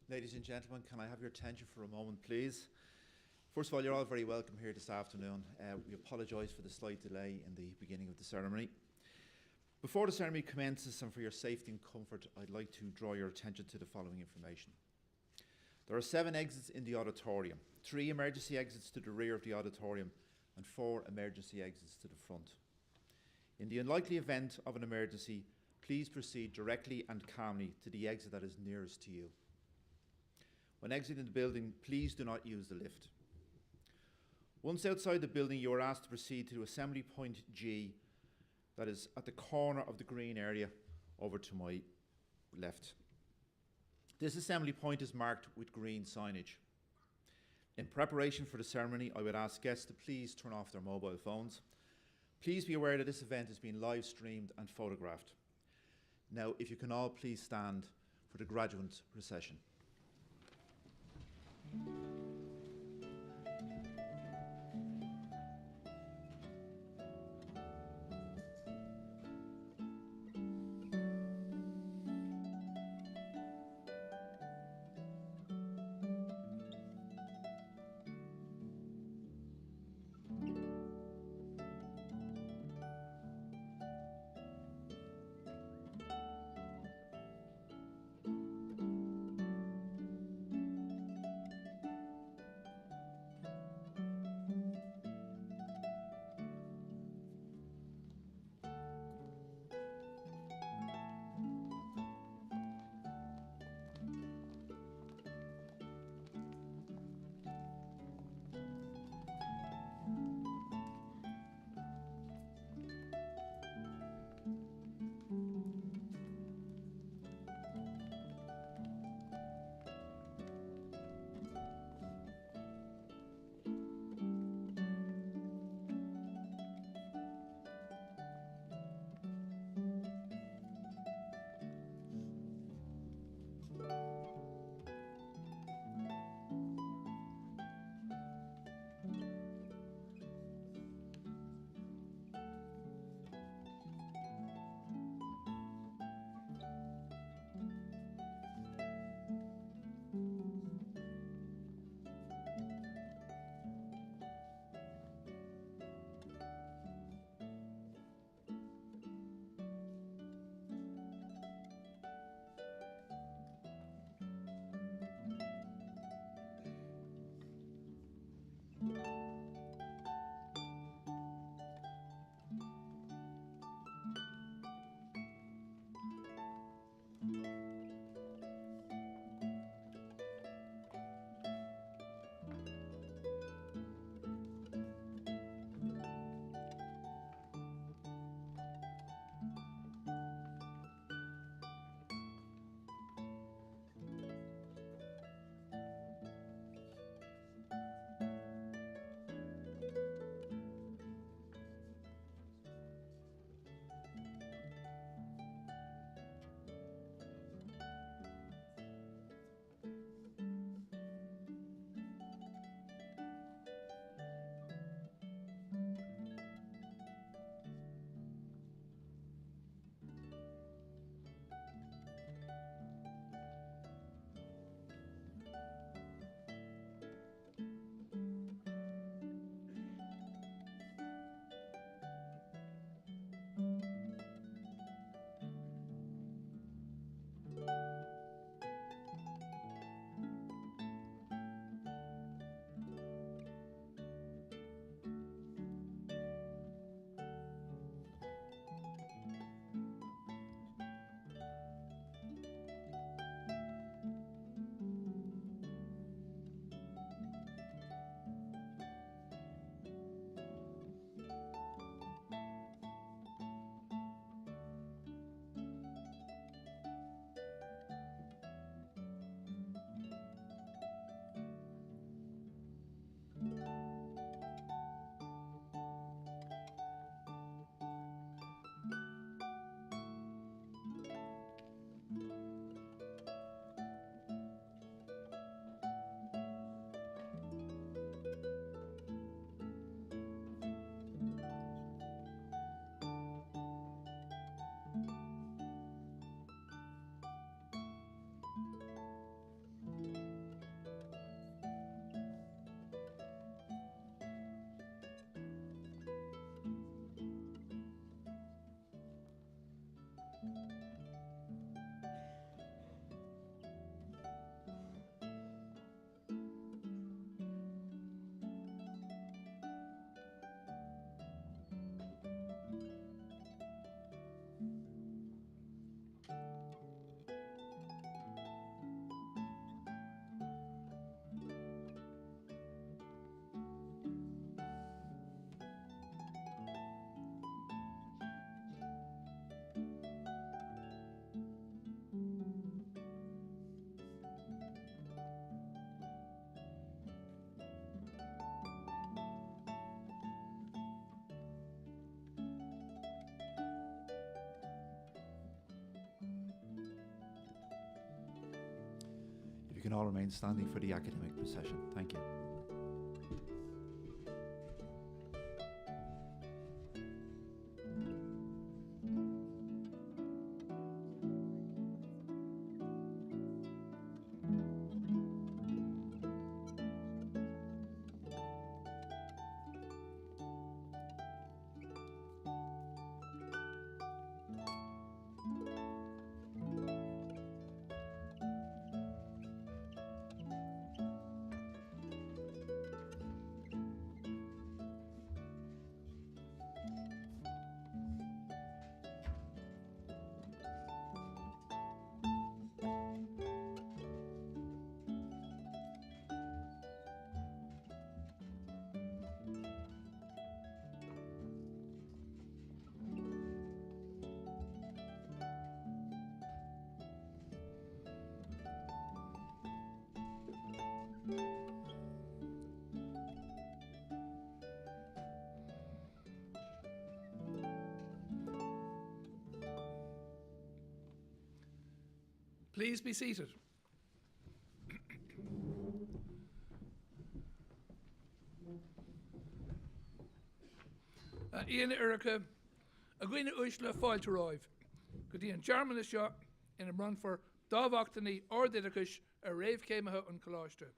Ladies and gentlemen, can I have your attention for a moment, please? First of all, you're all very welcome here this afternoon. We apologise for the slight delay in the beginning of the ceremony. Before the ceremony commences and for your safety and comfort, I'd like to draw your attention to the following information. There are 7 exits in the auditorium, 3 emergency exits to the rear of the auditorium and 4 emergency exits to the front. In the unlikely event of an emergency, please proceed directly and calmly to the exit that is nearest to you. When exiting the building, please do not use the lift. Once outside the building, you are asked to proceed to Assembly Point G, that is at the corner of the green area over to my left. This assembly point is marked with green signage. In preparation for the ceremony, I would ask guests to please turn off their mobile phones. Please be aware that this event is being live streamed and photographed. Now, if you can all please stand for the graduate procession. can all remain standing for the academic procession. Thank you. Please be seated. Ian Erica, a gwine uisle fáil to roiv. Go dtí an German is seo in a run for dábhachtani or didacus a rave céimethe an choláiste.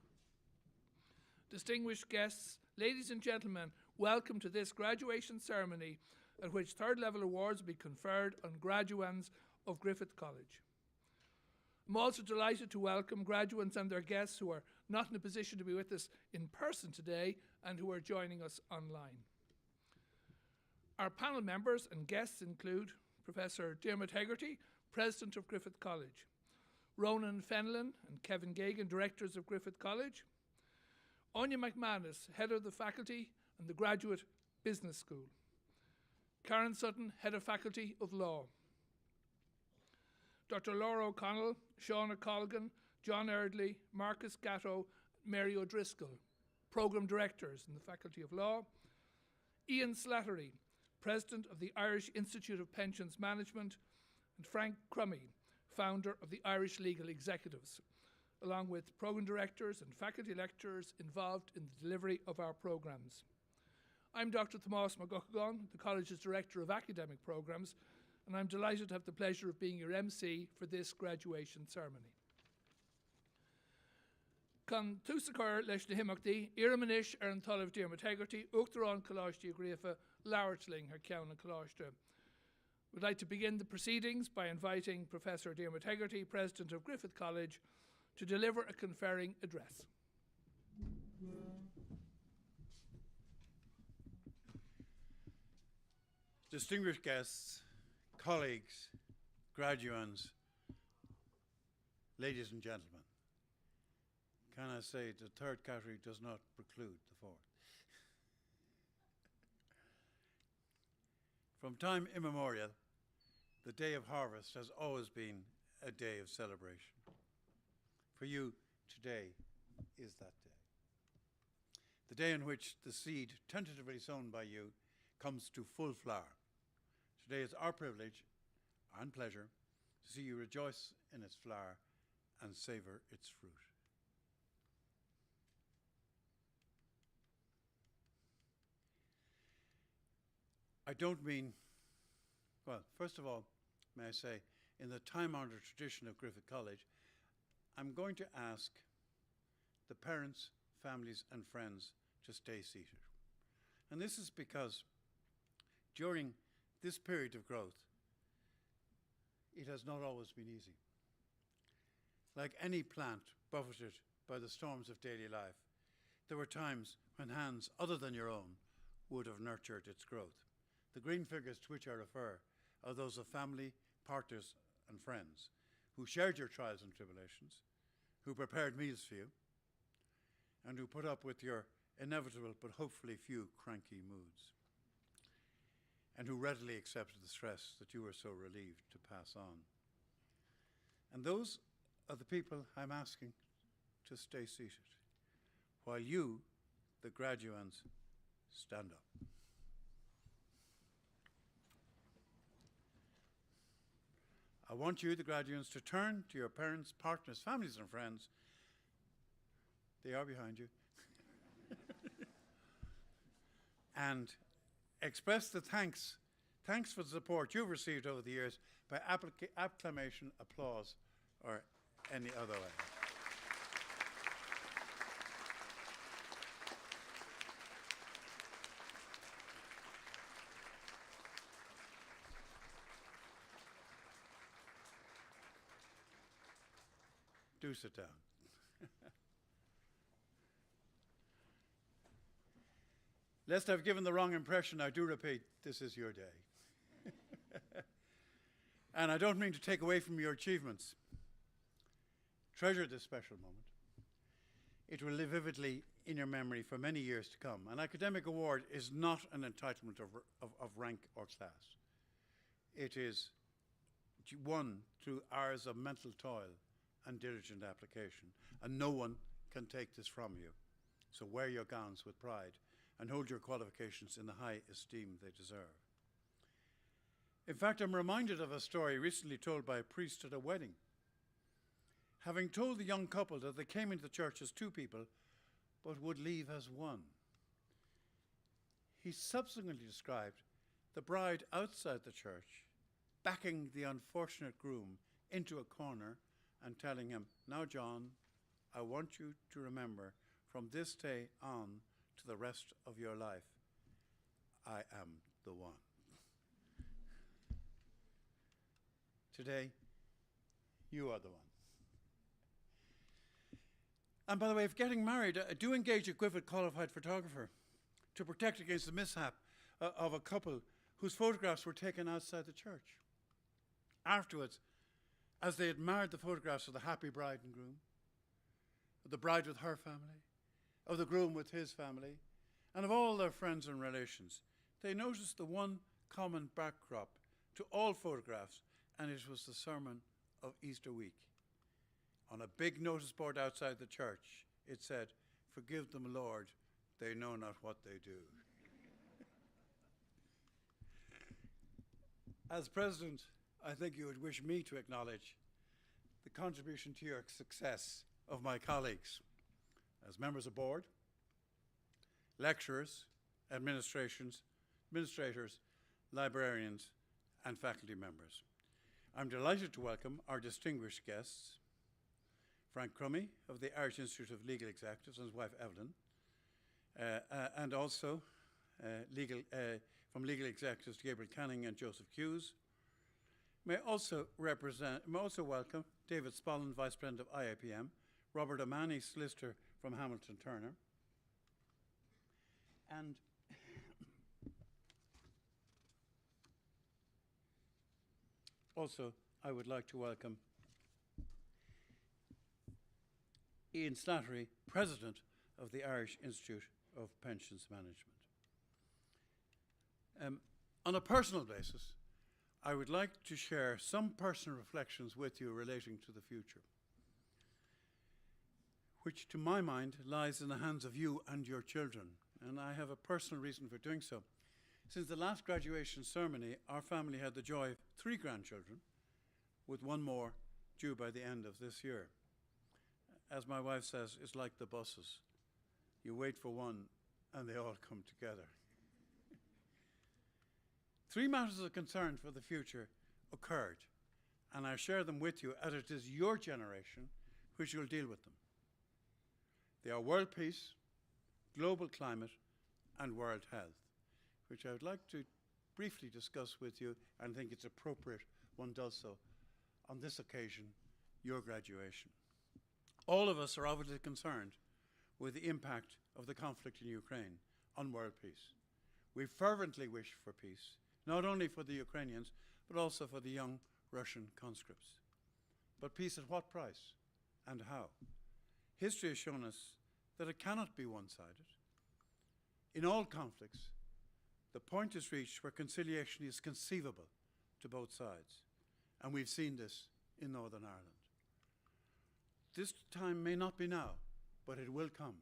Distinguished guests, ladies and gentlemen, welcome to this graduation ceremony at which third level awards will be conferred on graduands of Griffith College. I'm also delighted to welcome graduates and their guests who are not in a position to be with us in person today and who are joining us online. Our panel members and guests include Professor Diarmaid Hegarty, President of Griffith College, Ronan Fenlon and Kevin Gagan, Directors of Griffith College, Anya McManus, Head of the Faculty and the Graduate Business School, Karen Sutton, Head of Faculty of Law, Dr. Laura O'Connell, Sean Colgan, John Erdley, Marcus Gatto, Mary O'Driscoll, Programme Directors in the Faculty of Law, Ian Slattery, President of the Irish Institute of Pensions Management, and Frank Crummy, Founder of the Irish Legal Executives, along with Programme Directors and Faculty Lecturers involved in the delivery of our programmes. I'm Dr. Tomás McGuckagon, the College's Director of Academic Programmes, and I'm delighted to have the pleasure of being your MC for this graduation ceremony. Con túsachar leis na himachtaí, iaramanis an talamh Diarmaid Hegarty, uachtar an Coláiste Gréfa, Laurtling her ceann an Coláiste. We'd like to begin the proceedings by inviting Professor Diarmaid Hegarty, President of Griffith College, to deliver a conferring address. Distinguished guests, colleagues, graduands, ladies and gentlemen, can I say the third category does not preclude the fourth. From time immemorial, the day of harvest has always been a day of celebration. For you, today is that day. The day in which the seed tentatively sown by you comes to full flower. Today is our privilege and pleasure to see you rejoice in its flower and savor its fruit. I don't mean, well, first of all, may I say, in the time-honored tradition of Griffith College, I'm going to ask the parents, families, and friends to stay seated. And this is because during this period of growth, it has not always been easy. Like any plant buffeted by the storms of daily life, there were times when hands other than your own would have nurtured its growth. The green figures to which I refer are those of family, partners, and friends who shared your trials and tribulations, who prepared meals for you, and who put up with your inevitable but hopefully few cranky moods, and who readily accepted the stress that you were so relieved to pass on. And those are the people I'm asking to stay seated, while you, the graduands, stand up. I want you, the graduands, to turn to your parents, partners, families, and friends They are behind you. And express the thanks for the support you've received over the years by acclamation, applause, or any other way. Do sit down. Lest I've given the wrong impression, I do repeat, this is your day. And I don't mean to take away from your achievements. Treasure this special moment. It will live vividly in your memory for many years to come. An academic award is not an entitlement of rank or class. It is won through hours of mental toil and diligent application, and no one can take this from you. So wear your gowns with pride and hold your qualifications in the high esteem they deserve. In fact, I'm reminded of a story recently told by a priest at a wedding. Having told the young couple that they came into the church as two people, but would leave as one, he subsequently described the bride outside the church backing the unfortunate groom into a corner and telling him, "Now, John, I want you to remember from this day on to the rest of your life, I am the one." Today, you are the one. And by the way, if getting married, do engage a Griffith qualified photographer to protect against the mishap of a couple whose photographs were taken outside the church. Afterwards, as they admired the photographs of the happy bride and groom, of the bride with her family, of the groom with his family, and of all their friends and relations, they noticed the one common backdrop to all photographs, and it was the sermon of Easter week. On a big notice board outside the church, it said, "Forgive them, Lord, they know not what they do." As president, I think you would wish me to acknowledge the contribution to your success of my colleagues as members of board, lecturers, administrators, librarians, and faculty members. I'm delighted to welcome our distinguished guests, Frank Crummy of the Irish Institute of Legal Executives and his wife Evelyn, and also from Legal Executives Gabriel Canning and Joseph Hughes. May also welcome David Spollen, Vice President of IAPM, Robert O'Mahony, solicitor from Hamilton Turner, and also I would like to welcome Ian Slattery, President of the Irish Institute of Pensions Management. On a personal basis, I would like to share some personal reflections with you relating to the future, which to my mind lies in the hands of you and your children, and I have a personal reason for doing so. Since the last graduation ceremony, our family had the joy of 3 grandchildren, with one more due by the end of this year. As my wife says, it's like the buses. You wait for one and they all come together. 3 matters of concern for the future occurred, and I share them with you as it is your generation which will deal with them. They are world peace, global climate, and world health, which I would like to briefly discuss with you, and think it's appropriate one does so on this occasion, your graduation. All of us are obviously concerned with the impact of the conflict in Ukraine on world peace. We fervently wish for peace, not only for the Ukrainians, but also for the young Russian conscripts. But peace at what price and how? History has shown us that it cannot be one-sided. In all conflicts, the point is reached where conciliation is conceivable to both sides, and we've seen this in Northern Ireland. This time may not be now, but it will come.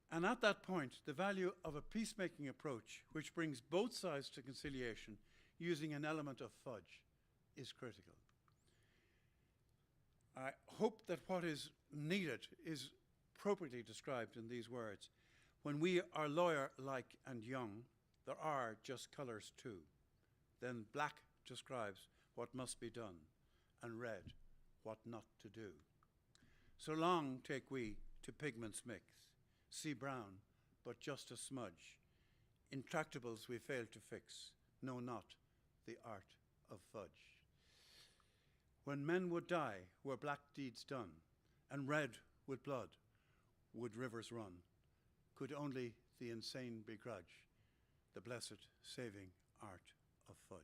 And at that point, the value of a peacemaking approach which brings both sides to conciliation using an element of fudge is critical. I hope that what is needed is appropriately described in these words. When we are lawyer-like and young, there are just colours too. Then black describes what must be done, and red what not to do. So long take we to pigments mix, see brown, but just a smudge. Intractables we fail to fix, know not the art of fudge. When men would die, were black deeds done, and red with blood would rivers run, could only the insane begrudge the blessed saving art of fudge.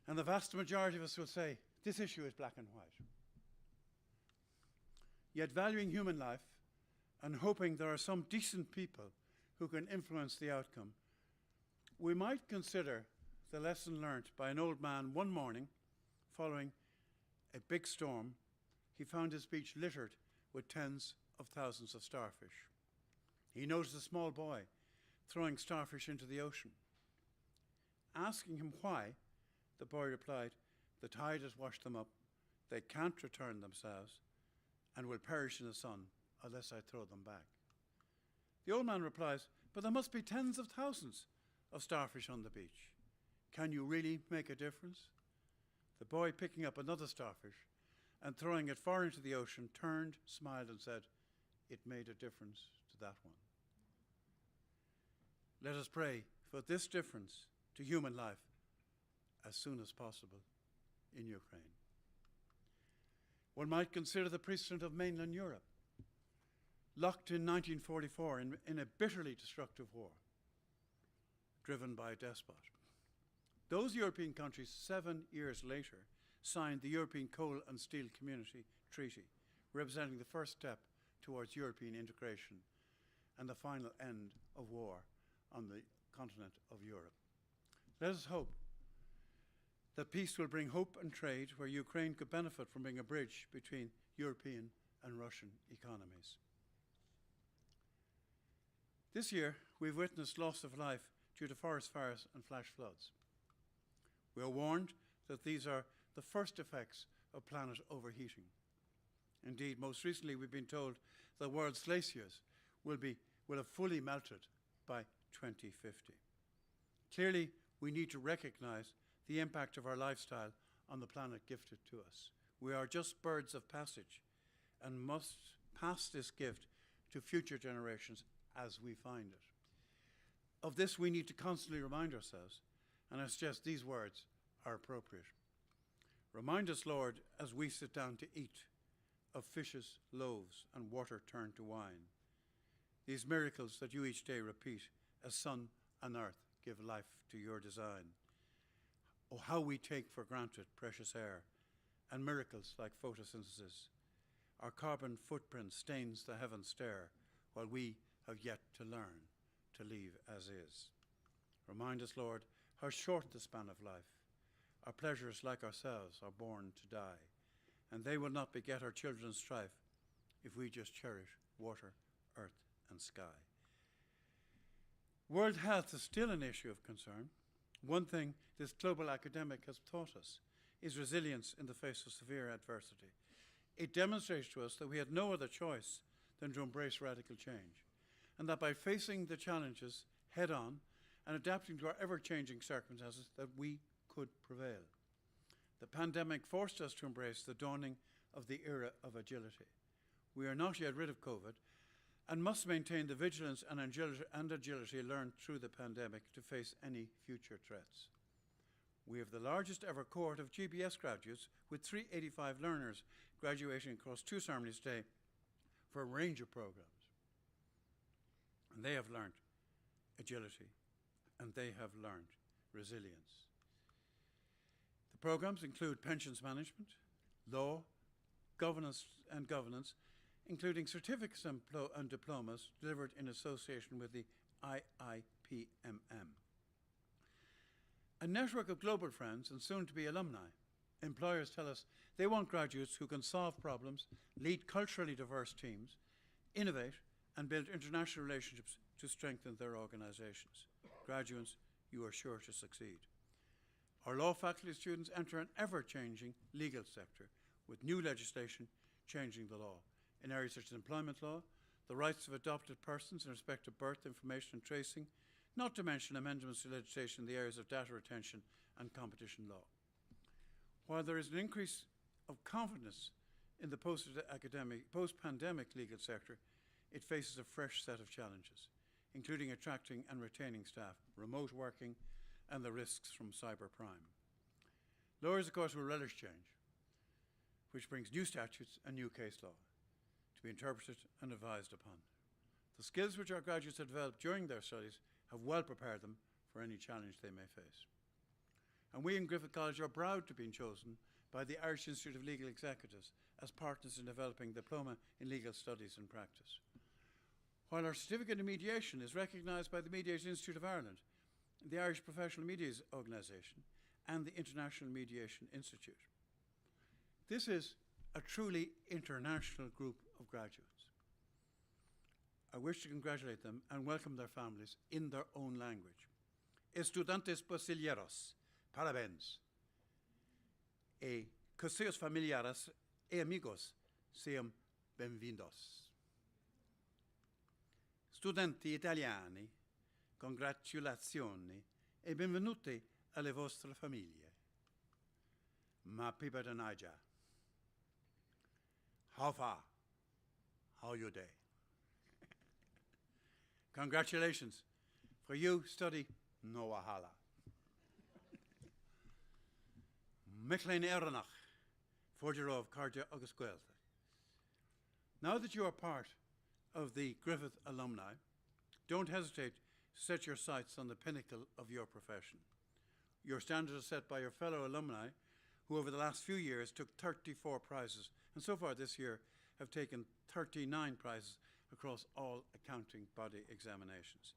And the vast majority of us will say, this issue is black and white. Yet valuing human life and hoping there are some decent people who can influence the outcome, we might consider the lesson learnt by an old man one morning following a big storm. He found his beach littered with tens of thousands of starfish. He noticed a small boy throwing starfish into the ocean. Asking him why, the boy replied, "The tide has washed them up, they can't return themselves, and will perish in the sun unless I throw them back." The old man replies, "But there must be tens of thousands of starfish on the beach. Can you really make a difference?" The boy, picking up another starfish and throwing it far into the ocean, turned, smiled, and said, "It made a difference to that one." Let us pray for this difference to human life as soon as possible in Ukraine. One might consider the precedent of mainland Europe, locked in 1944 in a bitterly destructive war, driven by a despot. Those European countries 7 years later signed the European Coal and Steel Community Treaty, representing the first step towards European integration and the final end of war on the continent of Europe. Let us hope that peace will bring hope and trade where Ukraine could benefit from being a bridge between European and Russian economies. This year, we've witnessed loss of life due to forest fires and flash floods. We are warned that these are the first effects of planet overheating. Indeed, most recently we've been told the world's glaciers will have fully melted by 2050. Clearly, we need to recognize the impact of our lifestyle on the planet gifted to us. We are just birds of passage and must pass this gift to future generations as we find it. Of this we need to constantly remind ourselves, and I suggest these words are appropriate. Remind us, Lord, as we sit down to eat, of fishes, loaves, and water turned to wine. These miracles that you each day repeat as sun and earth give life to your design. Oh, how we take for granted precious air and miracles like photosynthesis. Our carbon footprint stains the heavens stare while we have yet to learn to leave as is. Remind us, Lord, how short the span of life. Our pleasures, like ourselves, are born to die, and they will not beget our children's strife if we just cherish water, earth, and sky. World health is still an issue of concern. One thing this global academic has taught us is resilience in the face of severe adversity. It demonstrates to us that we had no other choice than to embrace radical change, and that by facing the challenges head on and adapting to our ever-changing circumstances, that we could prevail. The pandemic forced us to embrace the dawning of the era of agility. We are not yet rid of COVID and must maintain the vigilance and agility learned through the pandemic to face any future threats. We have the largest ever cohort of GBS graduates, with 385 learners graduating across 2 ceremonies today for a range of programs. And they have learned agility, and they have learned resilience. The programs include pensions management, law, governance, including certificates and diplomas delivered in association with the IIPMM. A network of global friends and soon-to-be alumni. Employers tell us they want graduates who can solve problems, lead culturally diverse teams, innovate, and build international relationships to strengthen their organizations. Graduates, you are sure to succeed. Our law faculty students enter an ever-changing legal sector with new legislation changing the law. in areas such as employment law, the rights of adopted persons in respect of birth information and tracing, not to mention amendments to legislation in the areas of data retention and competition law. While there is an increase of confidence in the post-pandemic legal sector, it faces a fresh set of challenges, including attracting and retaining staff, remote working, and the risks from cybercrime. Lawyers, of course, will relish change, which brings new statutes and new case law to be interpreted and advised upon. The skills which our graduates have developed during their studies have well prepared them for any challenge they may face. And we in Griffith College are proud to be chosen by the Irish Institute of Legal Executives as partners in developing Diploma in Legal Studies and Practice. While our certificate in mediation is recognised by the Mediation Institute of Ireland, the Irish Professional Medias Organisation, and the International Mediation Institute. This is a truly international group of graduates. I wish to congratulate them and welcome their families in their own language. Estudantes brasileiros, parabéns. E que seus familiares e amigos sejam bem-vindos. Studenti italiani, congratulazioni e benvenuti alle vostre famiglie. Ma pipa da Niger. How far? How your day? Congratulations. For you, study no wahala. Michlain Erenach, Forgerov Cardia August Guelta. Now that you are part of the Griffith alumni, don't hesitate to set your sights on the pinnacle of your profession. Your standards are set by your fellow alumni who over the last few years took 34 prizes and so far this year have taken 39 prizes across all accounting body examinations.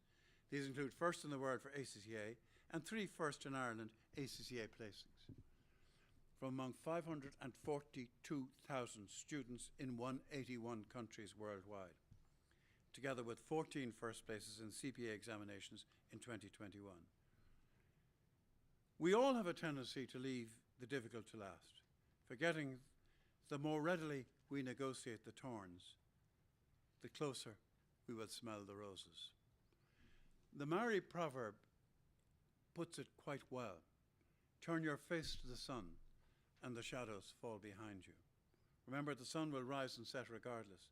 These include first in the world for ACCA and 3 first in Ireland ACCA placings. From among 542,000 students in 181 countries worldwide, together with 14 first places in CPII examinations in 2021. We all have a tendency to leave the difficult to last, forgetting the more readily we negotiate the thorns, the closer we will smell the roses. The Maori proverb puts it quite well. Turn your face to the sun and the shadows fall behind you. Remember, the sun will rise and set regardless.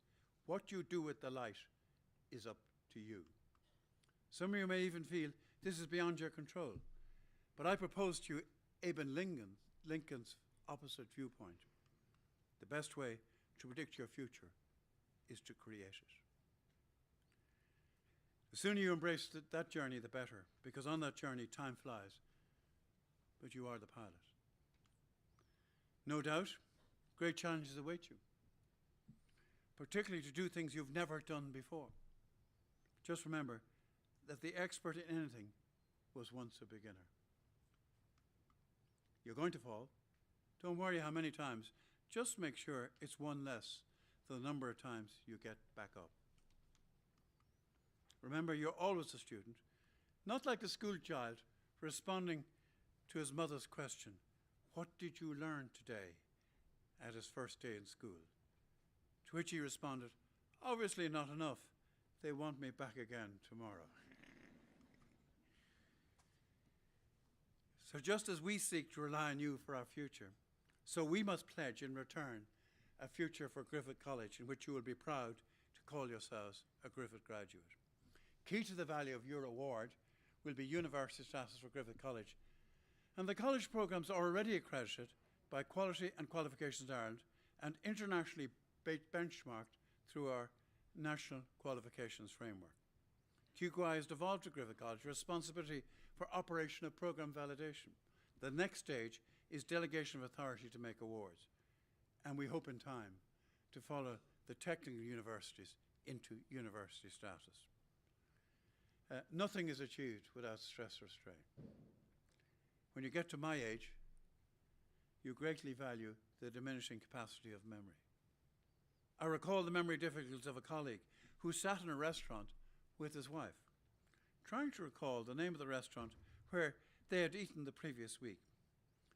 What you do with the light is up to you. Some of you may even feel this is beyond your control, but I propose to you Abraham Lincoln's opposite viewpoint. The best way to predict your future is to create it. The sooner you embrace that journey, the better, because on that journey, time flies, but you are the pilot. No doubt, great challenges await you, particularly to do things you've never done before. Just remember that the expert in anything was once a beginner. You're going to fall. Don't worry how many times. Just make sure it's one less than the number of times you get back up. Remember, you're always a student, not like the school child responding to his mother's question, "What did you learn today?" at his first day in school. To which he responded, "Obviously not enough. They want me back again tomorrow." So just as we seek to rely on you for our future, so we must pledge in return a future for Griffith College in which you will be proud to call yourselves a Griffith graduate. Key to the value of your award will be university status for Griffith College, and the college programs are already accredited by Quality and Qualifications Ireland and internationally benchmarked through our National Qualifications Framework. QQI has devolved to Griffith College responsibility for operation of programme validation. The next stage is delegation of authority to make awards, and we hope in time to follow the technical universities into university status. Nothing is achieved without stress or strain. When you get to my age, you greatly value the diminishing capacity of memory. I recall the memory difficulties of a colleague who sat in a restaurant with his wife, trying to recall the name of the restaurant where they had eaten the previous week.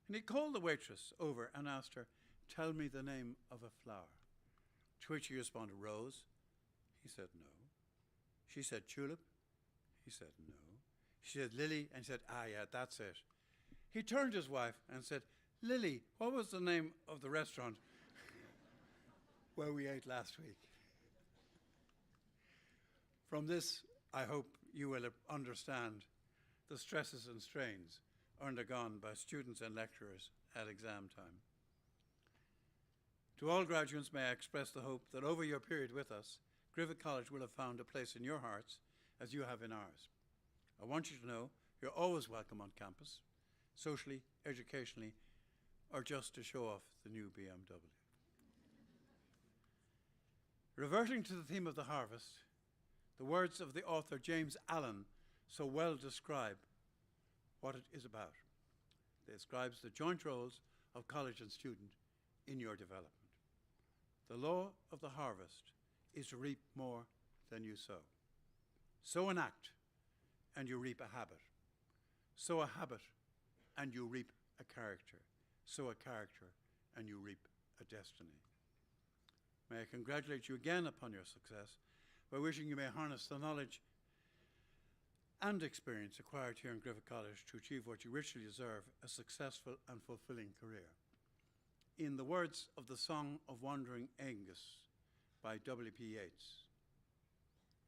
And he called the waitress over and asked her, "Tell me the name of a flower." To which he responded, Rose? He said, no. She said, tulip? He said, no. She said, lily? And he said, ah, yeah, that's it. He turned to his wife and said, Lily, what was the name of the restaurant where we ate last week? From this, I hope you will understand the stresses and strains undergone by students and lecturers at exam time. To all graduates, may I express the hope that over your period with us, Griffith College will have found a place in your hearts as you have in ours. I want you to know you're always welcome on campus, socially, educationally, or just to show off the new BMW. Reverting to the theme of the harvest, the words of the author James Allen so well describe what it is about. It describes the joint roles of college and student in your development. The law of the harvest is to reap more than you sow. Sow an act, and you reap a habit. Sow a habit, and you reap a character. Sow a character, and you reap a destiny. May I congratulate you again upon your success by wishing you may harness the knowledge and experience acquired here in Griffith College to achieve what you richly deserve, a successful and fulfilling career. In the words of the Song of Wandering Aengus by W.P. Yeats,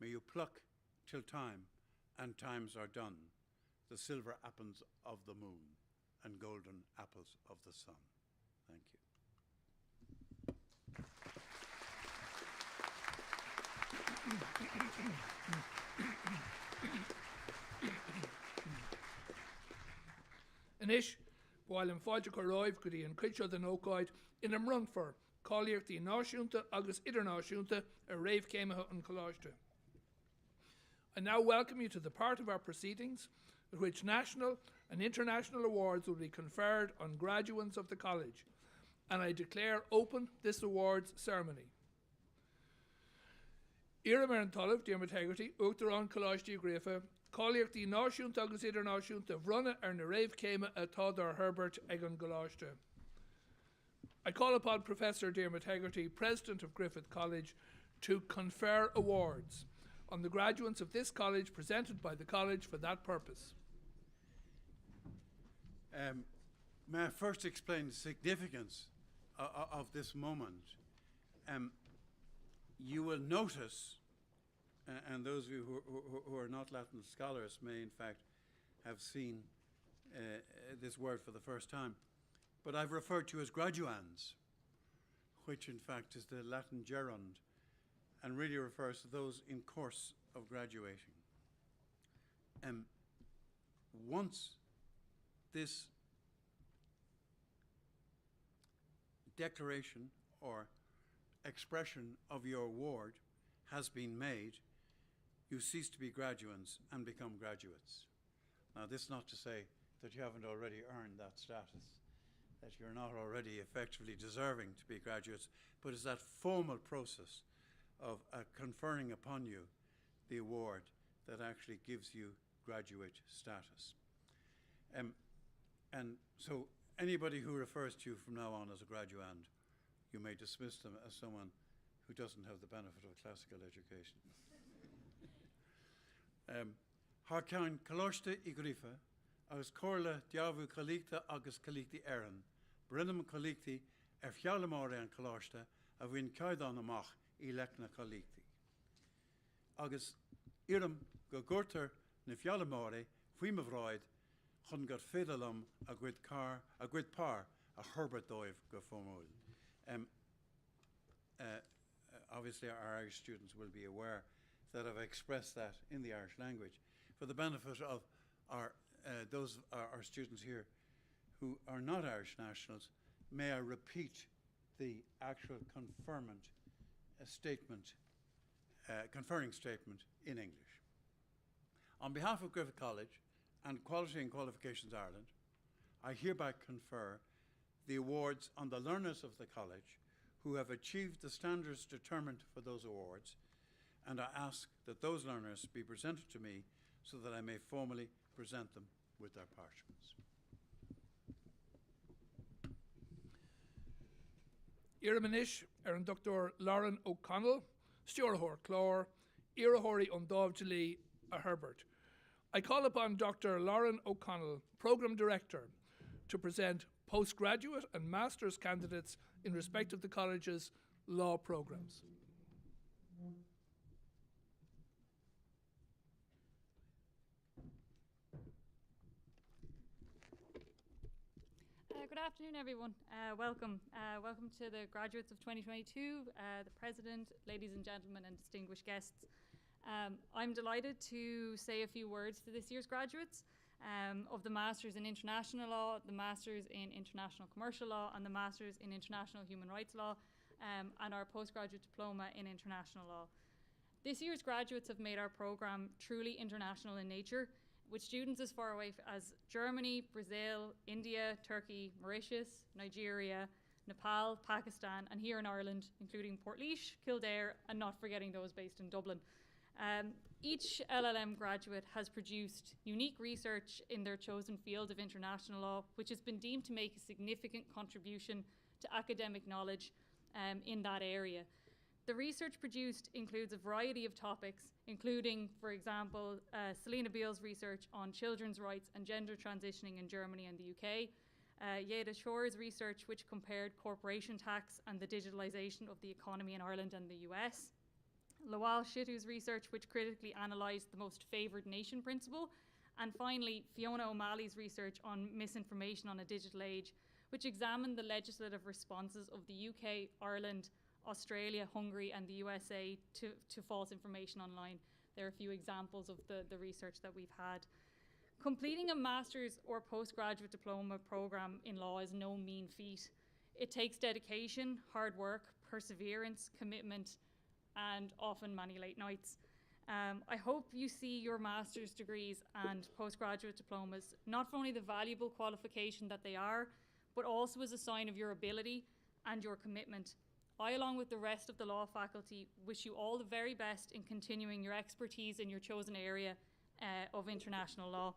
may you pluck till time and times are done, the silver apples of the moon and golden apples of the sun. Thank you. Anish, while in fáilte go roimh go dtí an cuilte den ócáid in am rungfar, cáilíocht í náisiúnta agus idirnáisiúnta a réamh céimethe an coláiste. I now welcome you to the part of our proceedings at which national and international awards will be conferred on graduates of the college, and I declare open this awards ceremony. Ira mar an talamh Diarmaid Hegarty, Uachtar an Coláiste Griffith, cáilíocht í náisiúnta agus idirnáisiúnta bhrunne na réamh céime atá dar Herbert ag an Coláiste. I call upon Professor Diarmaid Hegarty, President of Griffith College, to confer awards on the graduates of this college presented by the college for that purpose. May I first explain the significance of this moment? You will notice, and those of you who are not Latin scholars may in fact have seen this word for the first time, but I've referred to as graduands, which in fact is the Latin gerund and really refers to those in course of graduating. Once this declaration or expression of your award has been made, you cease to be graduands and become graduates. Now, this is not to say that you haven't already earned that status, that you're not already effectively deserving to be graduates, but it's that formal process of conferring upon you the award that actually gives you graduate status. And so anybody who refers to you from now on as a graduand, you may dismiss them as someone who doesn't have the benefit of classical education. Harcain Coláiste I Griffith, agus cóirle diabhú colíchta agus colíchtaí Éireann, brenam colíchtaí fiallamóra an Coláiste a bhíonn caighdeán amach I lechna colíchtaí. Agus iram go gúirtear na fiallamóra faoi mo bhráid chun gur féidealum a gcuid pár a Herbert dóibh go fómúil. Obviously our Irish students will be aware that I've expressed that in the Irish language. For the benefit of our students here who are not Irish nationals, may I repeat the actual conferring statement in English. On behalf of Griffith College and Quality and Qualifications Ireland, I hereby confer the awards on the learners of the college who have achieved the standards determined for those awards, and I ask that those learners be presented to me so that I may formally present them with their parchments. Iramanish ar an Dr. Lauren O'Connell, Stuarthor Clore, Irahori Undovjali a Herbert. I call upon Dr. Lauren O'Connell, Programme Director, to present postgraduate and master's candidates in respect of the college's law programmes. Good afternoon, everyone. Welcome. Welcome to the graduates of 2022, the President, ladies and gentlemen, and distinguished guests. I'm delighted to say a few words to this year's graduates of the Masters in International Law, the Masters in International Commercial Law, and the Masters in International Human Rights Law, and our Postgraduate Diploma in International Law. This year's graduates have made our programme truly international in nature, with students as far away as Germany, Brazil, India, Turkey, Mauritius, Nigeria, Nepal, Pakistan, and here in Ireland, including Portlaoise, Kildare, and not forgetting those based in Dublin. Each LLM graduate has produced unique research in their chosen field of international law, which has been deemed to make a significant contribution to academic knowledge in that area. The research produced includes a variety of topics, including, for example, Selina Beale's research on children's rights and gender transitioning in Germany and the UK, Yeda Shore's research which compared corporation tax and the digitalisation of the economy in Ireland and the US, Lawal Shittu's research which critically analysed the most favoured nation principle, and finally Fiona O'Malley's research on misinformation on a digital age, which examined the legislative responses of the UK, Ireland, Australia, Hungary, and the USA to false information online. There are a few examples of the research that we've had. Completing a master's or postgraduate diploma programme in law is no mean feat. It takes dedication, hard work, perseverance, commitment, and often many late nights. I hope you see your master's degrees and postgraduate diplomas not for only the valuable qualification that they are, but also as a sign of your ability and your commitment. I, along with the rest of the law faculty, wish you all the very best in continuing your expertise in your chosen area of international law.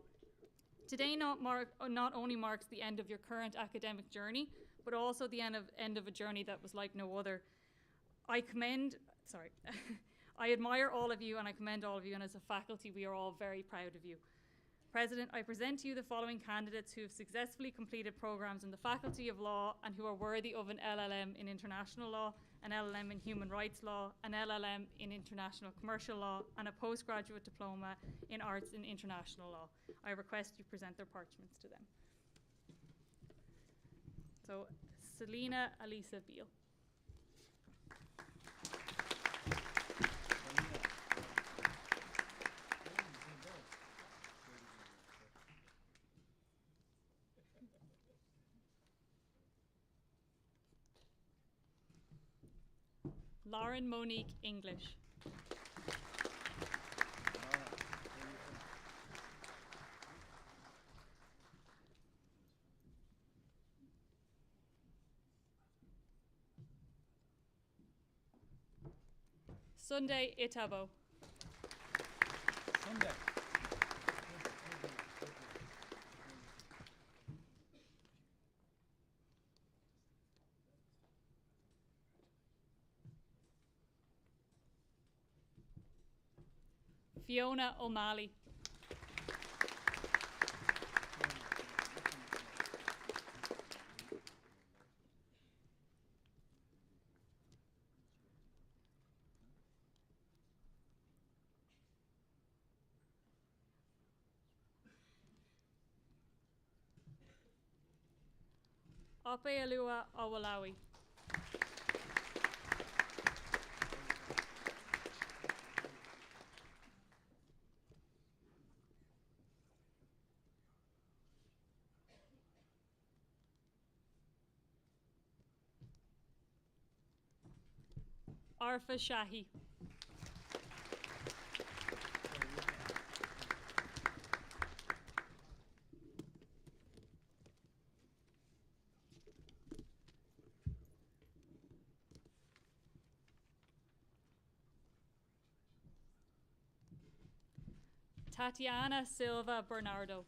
Today not only marks the end of your current academic journey, but also the end of a journey that was like no other. I admire all of you and I commend all of you, and as a faculty we are all very proud of you. President, I present to you the following candidates who have successfully completed programmes in the Faculty of Law and who are worthy of an LLM in International Law, an LLM in Human Rights Law, an LLM in International Commercial Law, and a postgraduate diploma in Arts in International Law. I request you present their parchments to them. So, Selina Alisa Beale. Lauren Monique English. Sunday Itabo. Sunday. Fiona O'Malley. Opealua Awalawi. Arfa Shahi. Tatiana Silva Bernardo.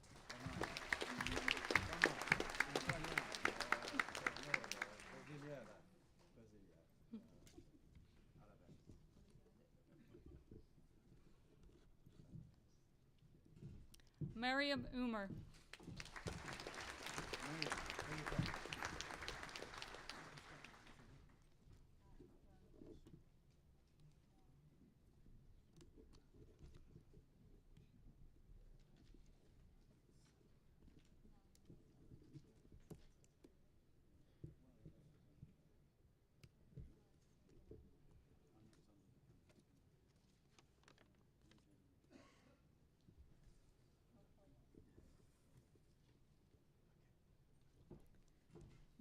Mariam Umar.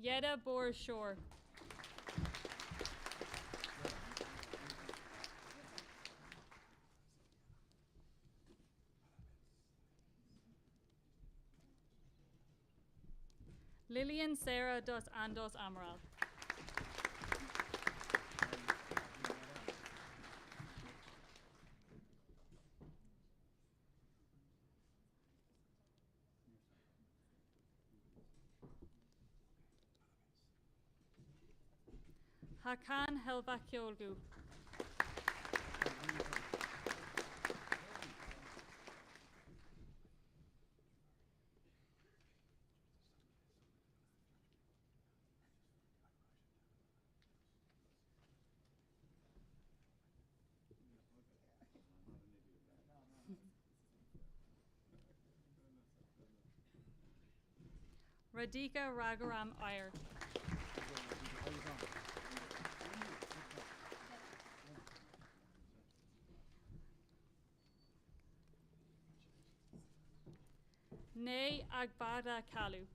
Yeda Borshore. Lillian Sarah dos Andos Amaral. Hakan Helvakyolgu. Radhika Raghuram Iyer. Nay Agbada Kalu.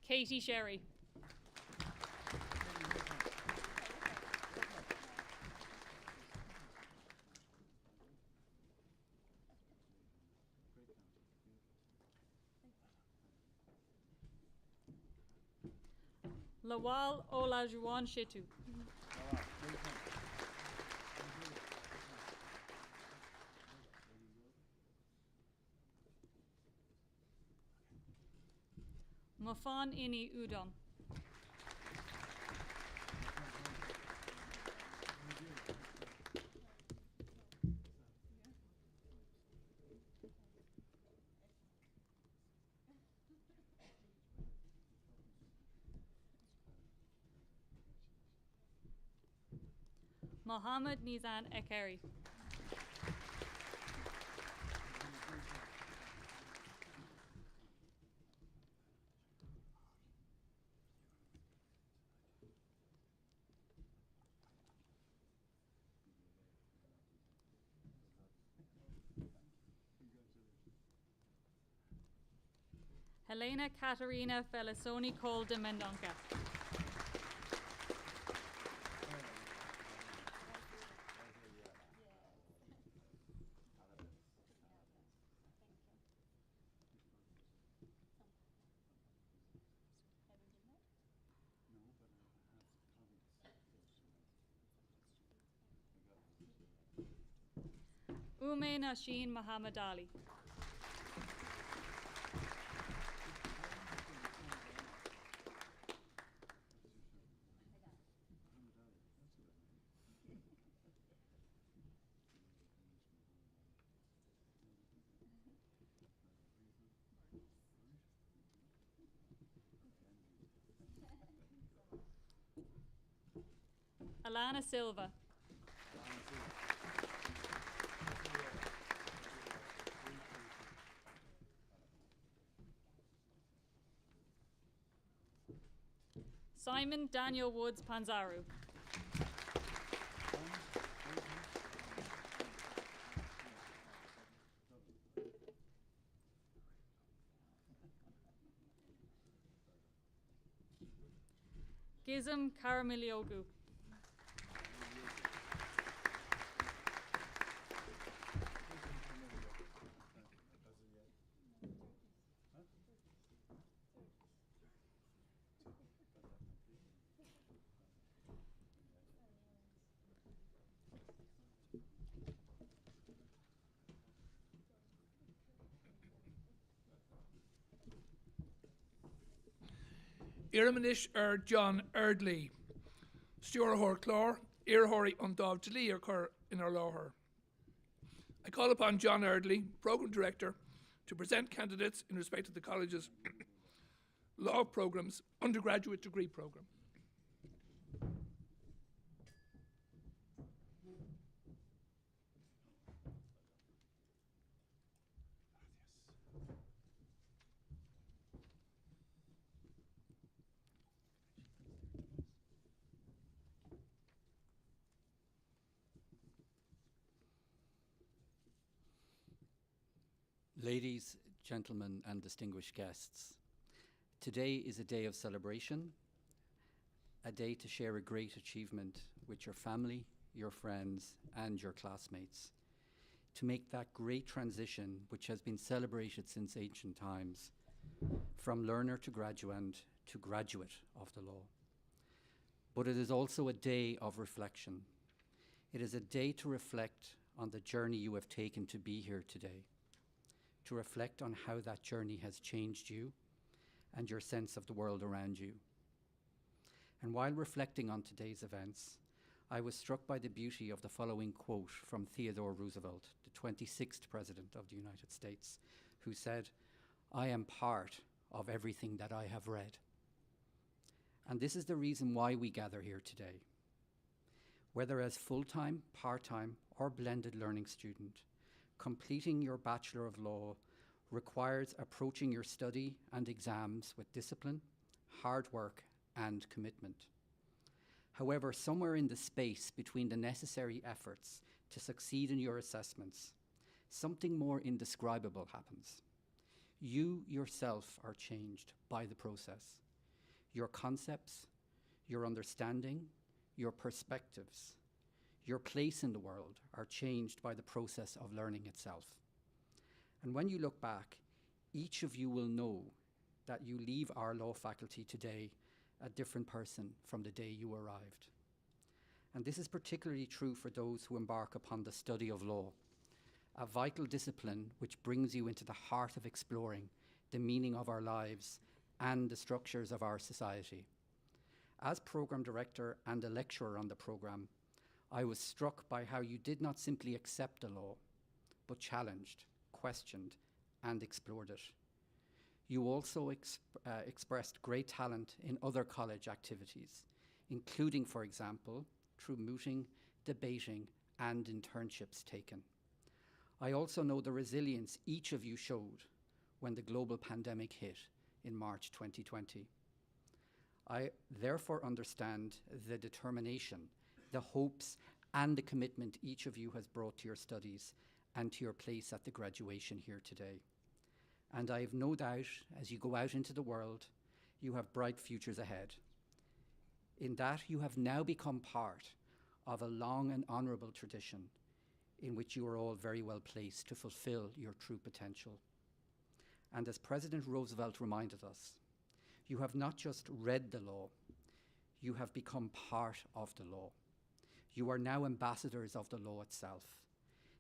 Katie Sherry. Lawal Olajuwon Shitu. Mafan Ini Udom. Mohammed Nizan Ekeri. Helena Katerina Felisoni Cole de Mendonca. Ume Nashin Muhammad Ali. Alana Silva. Simon Daniel Woods Panzaru. Gizem Karamiliogu. Iramanish John Erdley, Stuart Hor Clor, Irhori Undav Tali occur in our Loher. I call upon John Erdley, Programme Director, to present candidates in respect of the college's law programme's undergraduate degree programme. Ladies, gentlemen, and distinguished guests, today is a day of celebration, a day to share a great achievement with your family, your friends, and your classmates, to make that great transition which has been celebrated since ancient times, from learner to graduate of the law. But it is also a day of reflection. It is a day to reflect on the journey you have taken to be here today, to reflect on how that journey has changed you and your sense of the world around you. And while reflecting on today's events, I was struck by the beauty of the following quote from Theodore Roosevelt, the 26th President of the United States, who said, "I am part of everything that I have read." And this is the reason why we gather here today. Whether as full-time, part-time, or blended learning student, completing your Bachelor of Law requires approaching your study and exams with discipline, hard work, and commitment. However, somewhere in the space between the necessary efforts to succeed in your assessments, something more indescribable happens. You yourself are changed by the process. Your concepts, your understanding, your perspectives, your place in the world are changed by the process of learning itself. And when you look back, each of you will know that you leave our law faculty today a different person from the day you arrived. And this is particularly true for those who embark upon the study of law, a vital discipline which brings you into the heart of exploring the meaning of our lives and the structures of our society. As Programme Director and a lecturer on the programme, I was struck by how you did not simply accept the law, but challenged, questioned, and explored it. You also expressed great talent in other college activities, including, for example, through mooting, debating, and internships taken. I also know the resilience each of you showed when the global pandemic hit in March 2020. I therefore understand the determination, the hopes, and the commitment each of you has brought to your studies and to your place at the graduation here today. And I have no doubt, as you go out into the world, you have bright futures ahead. In that you have now become part of a long and honourable tradition in which you are all very well placed to fulfill your true potential. And as President Roosevelt reminded us, you have not just read the law, you have become part of the law. You are now ambassadors of the law itself.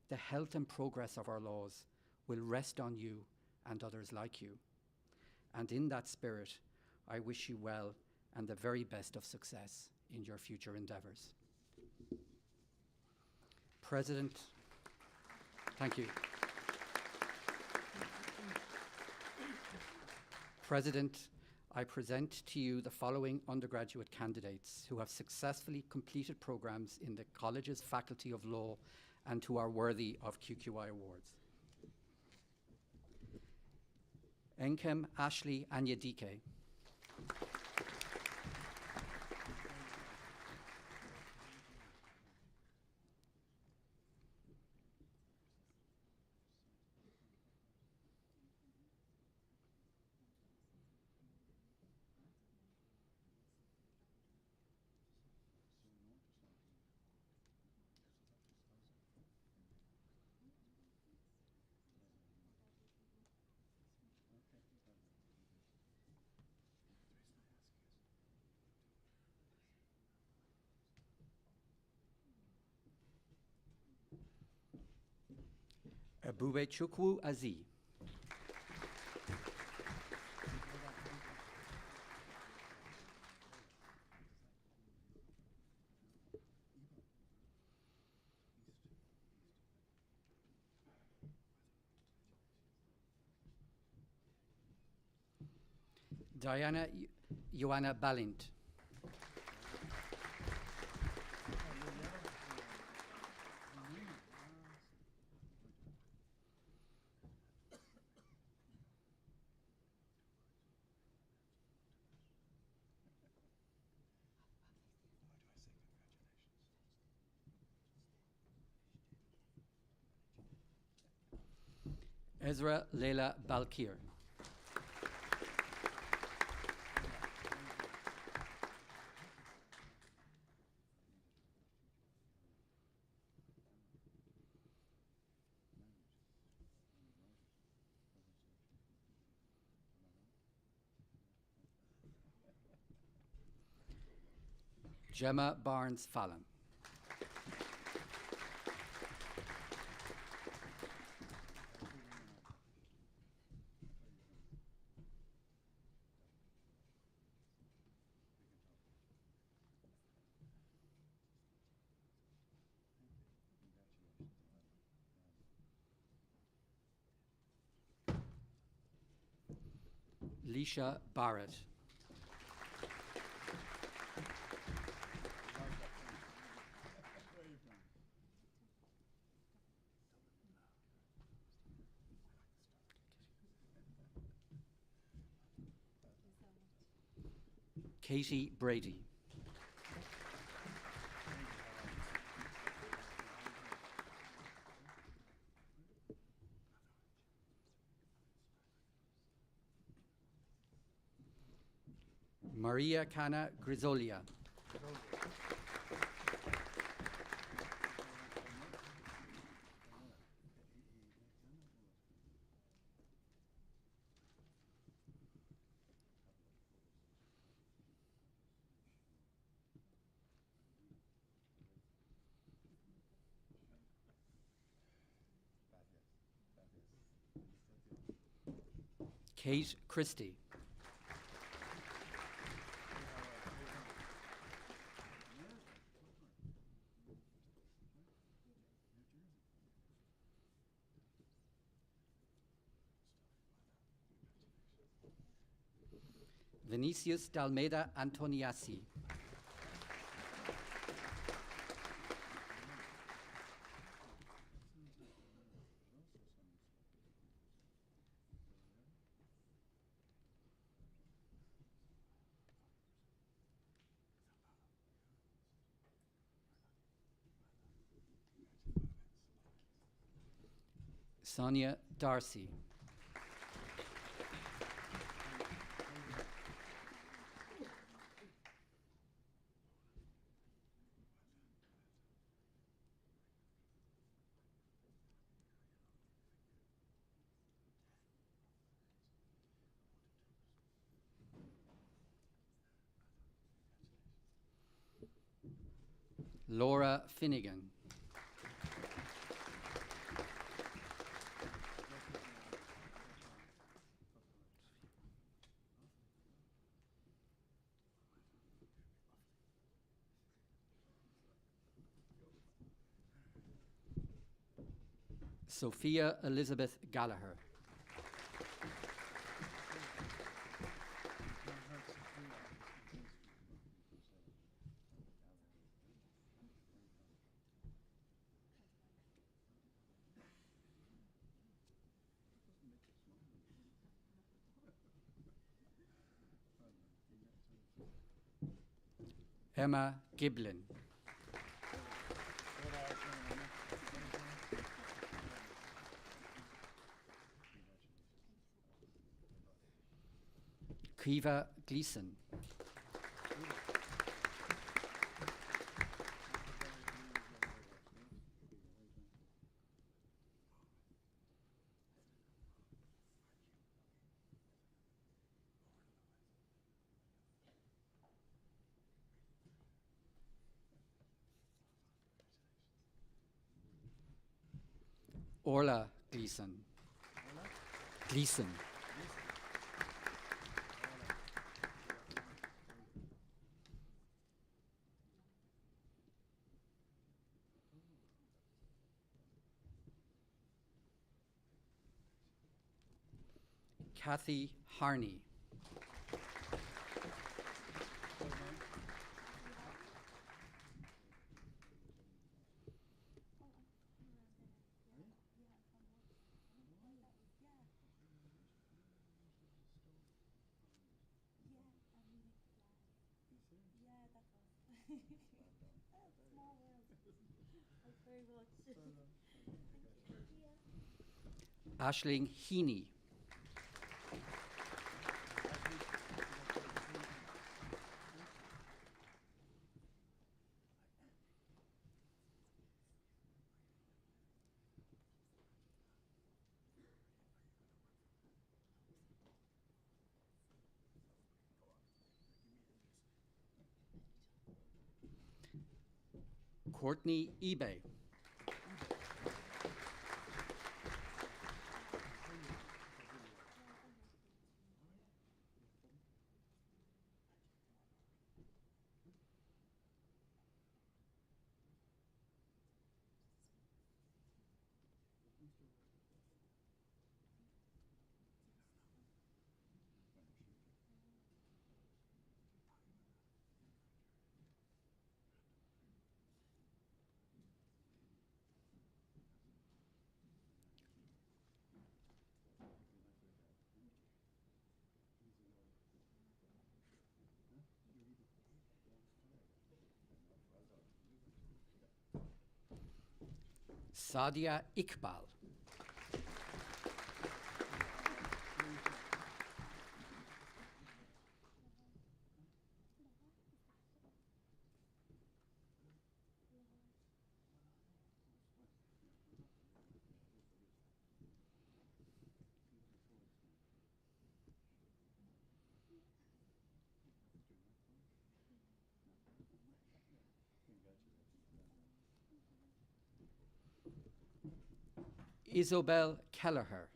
The health and progress of our laws will rest on you and others like you. And in that spirit, I wish you well and the very best of success in your future endeavours. President, thank you. President, I present to you the following undergraduate candidates who have successfully completed programs in the college's Faculty of Law and who are worthy of QQI awards. Enkem Ashley Anyadike. Ebubechukwu Azi. Diana Joanna Ballint. Ezra Leila Balkir. Gemma Barnes Fallon. Leisha Barrett. Katie Brady. Maria Cana Grisolia. Kate Christie. Vinicius Dalmeda Antoniassi. Sonia Darcy. Laura Finnegan. Sophia Elizabeth Gallagher. Emma Giblin. Kiva Gleason. Orla Gleason. Gleason. Kathy Harney. Aisling Heaney. Courtney eBay. Sadia Iqbal. Isobel Kelleher.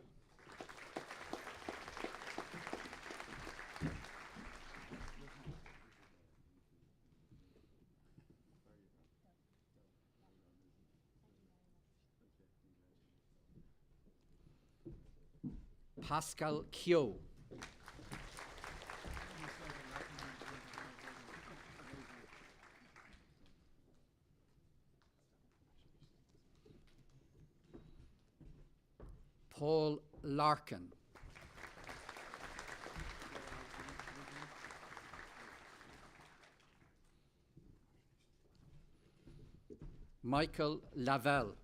Pascal Kyo. Paul Larkin. Michael Lavelle.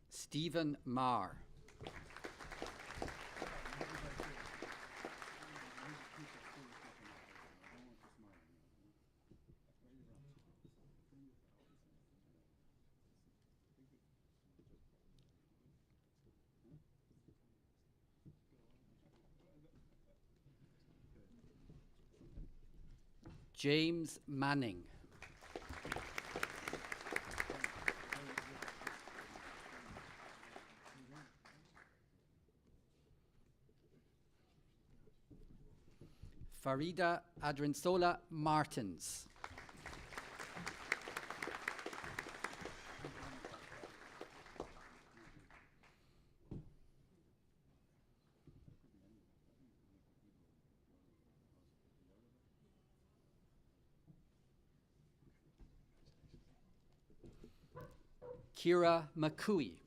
Stephen Marr. James Manning. Farida Adrinsola Martins. Kira McCooey.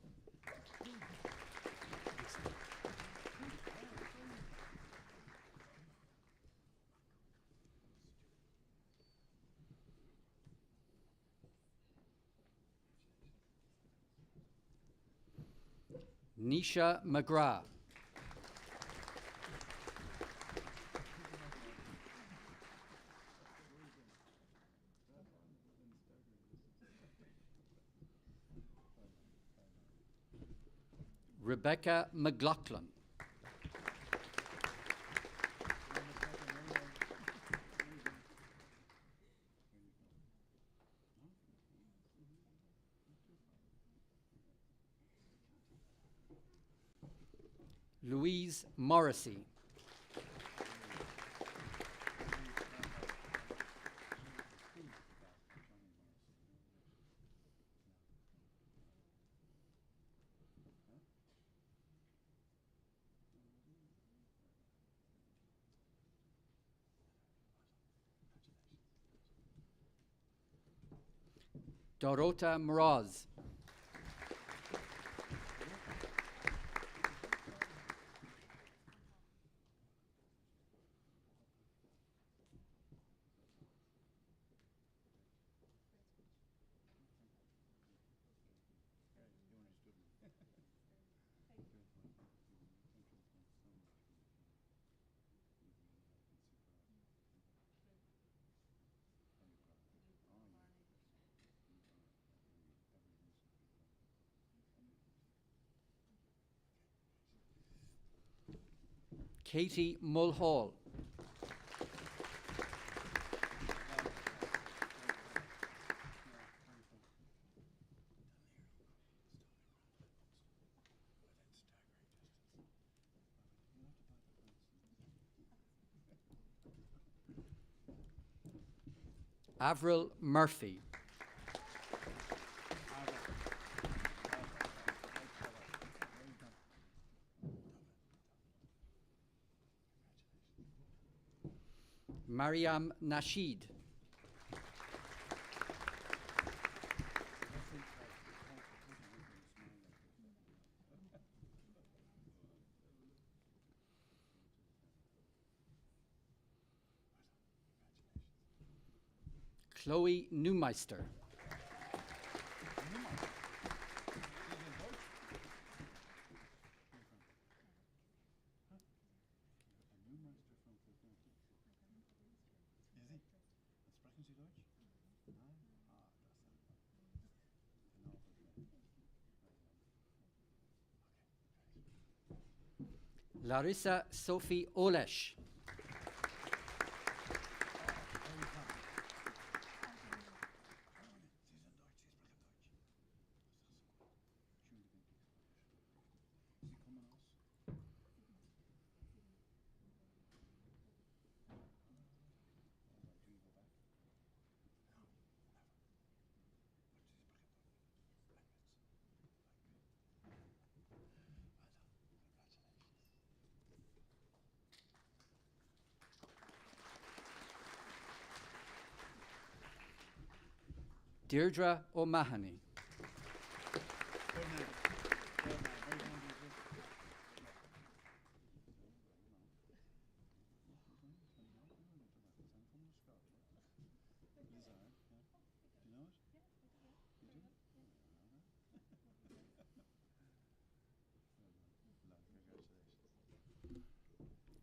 Nisha McGrath. Rebecca McLaughlin. Louise Morrissey. Dorota Mraz. Katie Mulhall. Avril Murphy. Mariam Nasheed. Chloe Neumeister. Larissa Sophie Olesch. Deirdre O'Mahony.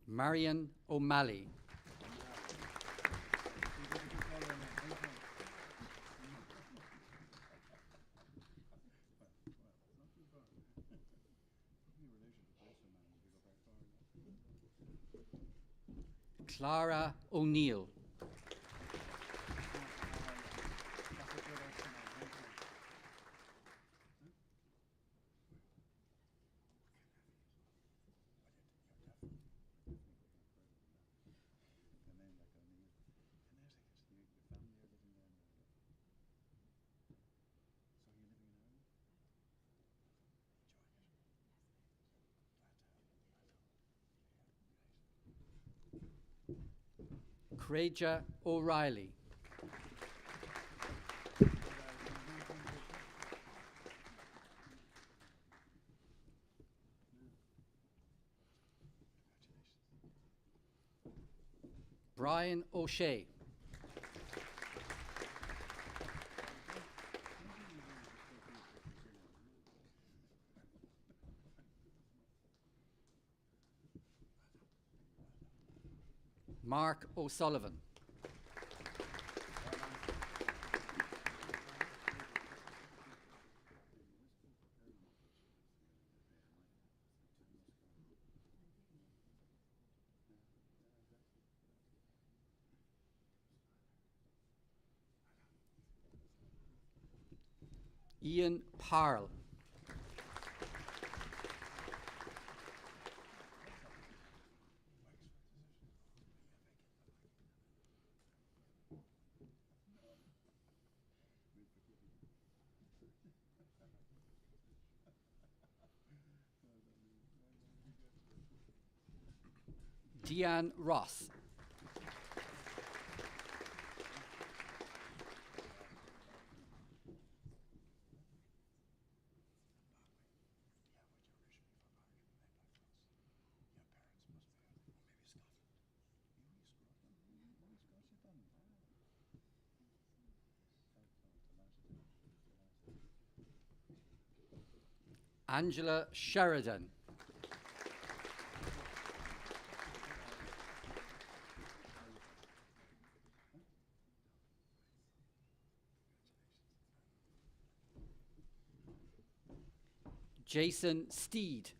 Marion O'Malley. Clara O'Neill. Craja O'Reilly. Brian O'Shea. Mark O'Sullivan. Ian Parle. Deanne Ross. Angela Sheridan. Jason Steed.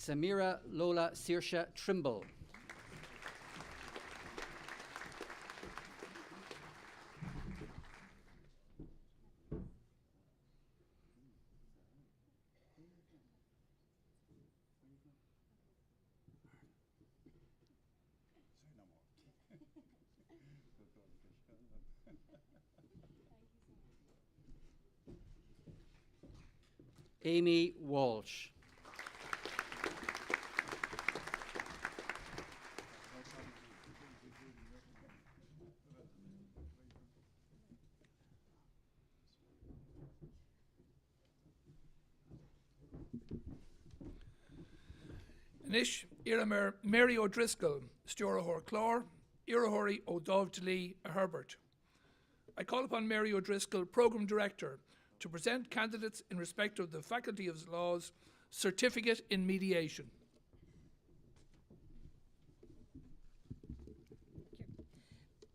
Samira Lola Sirsha Trimble. Amy Walsh. Nish, Iramer Mary O'Driscoll, Stjorahor Clor, Irahori O'Dovdley Herbert. I call upon Mary O'Driscoll, Programme Director, to present candidates in respect of the Faculty of Law's Certificate in Mediation.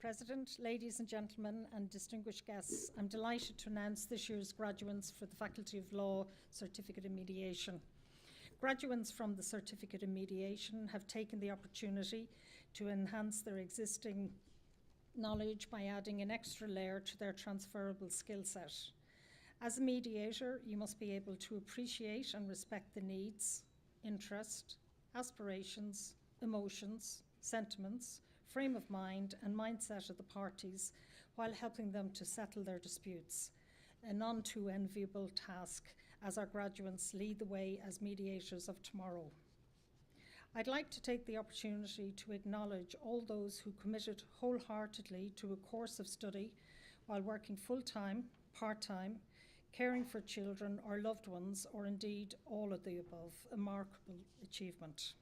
President, ladies and gentlemen and distinguished guests, I'm delighted to announce this year's graduates for the Faculty of Law Certificate in Mediation. Graduates from the Certificate in Mediation have taken the opportunity to enhance their existing knowledge by adding an extra layer to their transferable skill set. As a mediator, you must be able to appreciate and respect the needs, interest, aspirations, emotions, sentiments, frame of mind and mindset of the parties while helping them to settle their disputes. A none too enviable task as our graduates lead the way as mediators of tomorrow. I'd like to take the opportunity to acknowledge all those who committed wholeheartedly to a course of study while working full-time, part-time, caring for children or loved ones, or indeed all of the above, a remarkable achievement.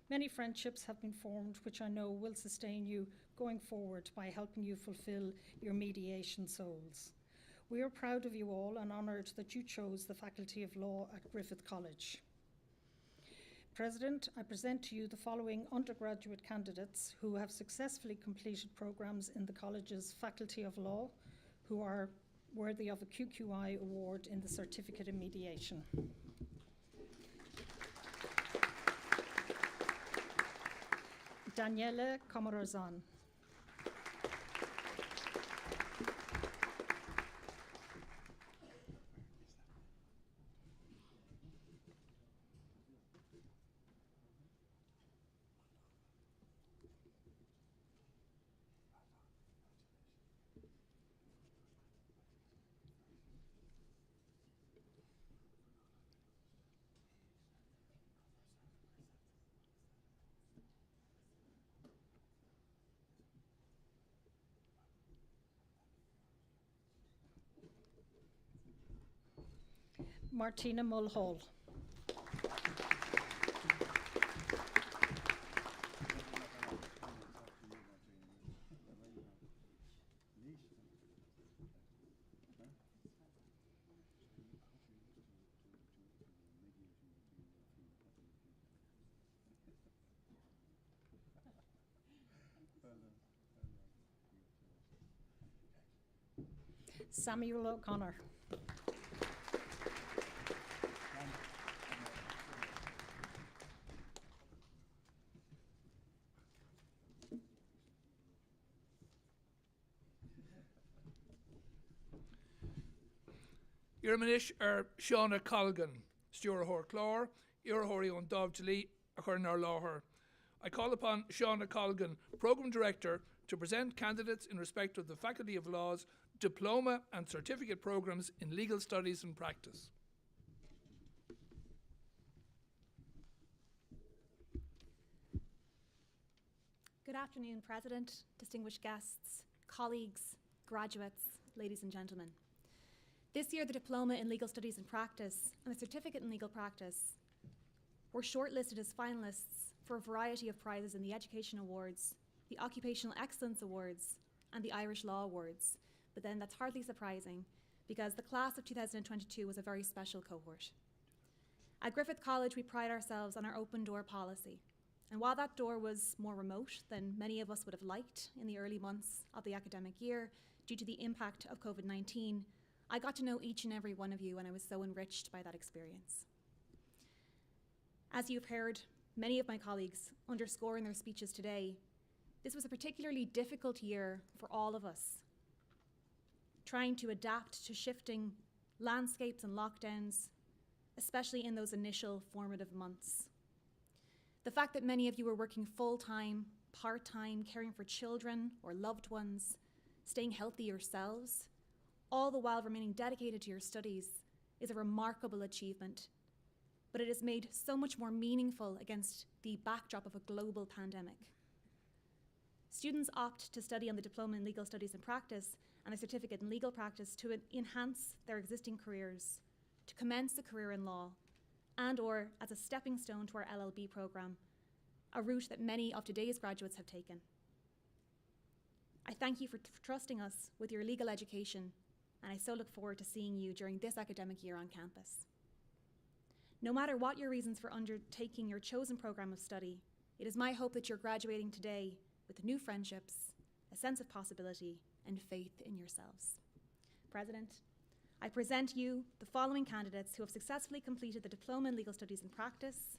Many friendships have been formed which I know will sustain you going forward by helping you fulfill your mediation souls. We are proud of you all and honoured that you chose the Faculty of Law at Griffith College. President, I present to you the following undergraduate candidates who have successfully completed programmes in the college's Faculty of Law, who are worthy of a QQI award in the Certificate in Mediation. Daniele Comorazan. Martina Mulhall. Samuel O'Connor. Irmanish Shauna Colgan, Stjorahor Clor, Irahori on Dovdley Achurnar Lawher. I call upon Shauna Colgan, Programme Director, to present candidates in respect of the Faculty of Law's Diploma and Certificate Programmes in Legal Studies and Practice. Good afternoon, President, distinguished guests, colleagues, graduates, ladies and gentlemen. This year, the Diploma in Legal Studies and Practice and the Certificate in Legal Practice were shortlisted as finalists for a variety of prizes in the Education Awards, the Occupational Excellence Awards, and the Irish Law Awards. But then that's hardly surprising, because the class of 2022 was a very special cohort. At Griffith College, we pride ourselves on our open door policy. And while that door was more remote than many of us would have liked in the early months of the academic year due to the impact of COVID-19, I got to know each and every one of you, and I was so enriched by that experience. As you've heard many of my colleagues underscore in their speeches today, this was a particularly difficult year for all of us, trying to adapt to shifting landscapes and lockdowns, especially in those initial formative months. The fact that many of you were working full-time, part-time, caring for children or loved ones, staying healthy yourselves, all the while remaining dedicated to your studies, is a remarkable achievement. But it is made so much more meaningful against the backdrop of a global pandemic. Students opt to study on the Diploma in Legal Studies and Practice and a Certificate in Legal Practice to enhance their existing careers, to commence a career in law, and or as a stepping stone to our LLB program, a route that many of today's graduates have taken. I thank you for trusting us with your legal education, and I so look forward to seeing you during this academic year on campus. No matter what your reasons for undertaking your chosen program of study, it is my hope that you're graduating today with new friendships, a sense of possibility, and faith in yourselves. President, I present you the following candidates who have successfully completed the Diploma in Legal Studies and Practice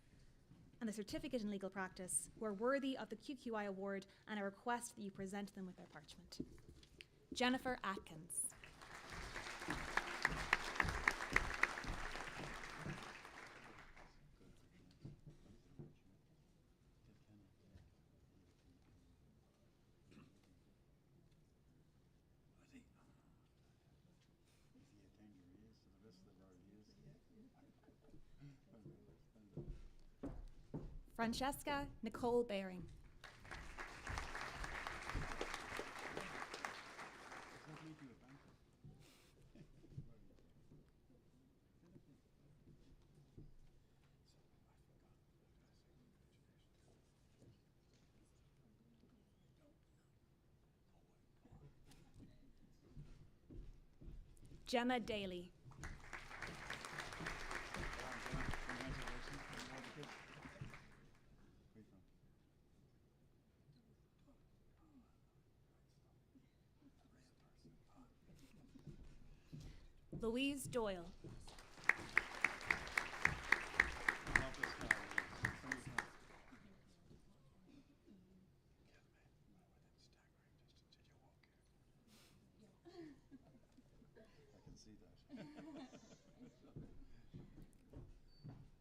and the Certificate in Legal Practice, who are worthy of the QQI Award, and I request that you present them with their parchment. Jennifer Atkins. Francesca Nicole Baring. Gemma Daly. Louise Doyle.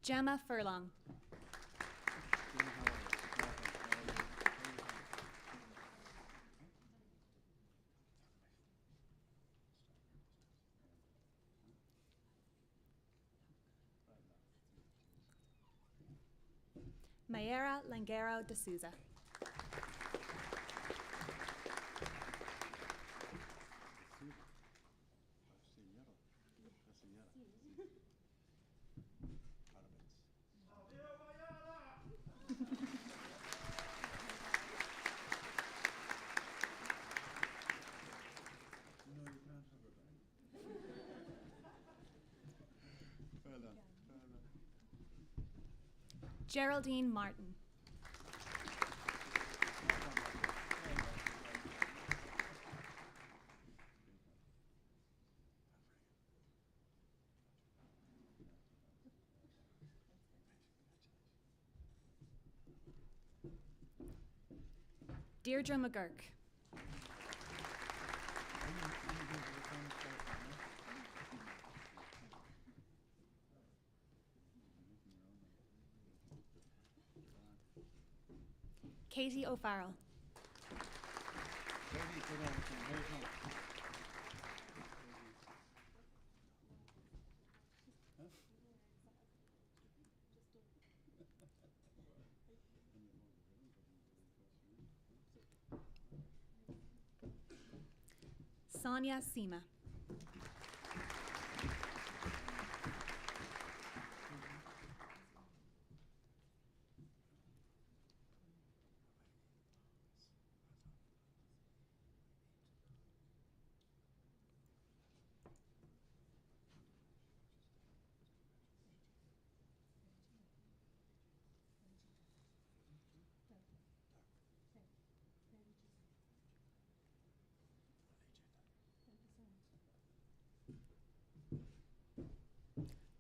Gemma Furlong. Mayera Langaro de Souza. Geraldine Martin. Deirdre McGurk. Katie O'Farrell. Sonia Sima.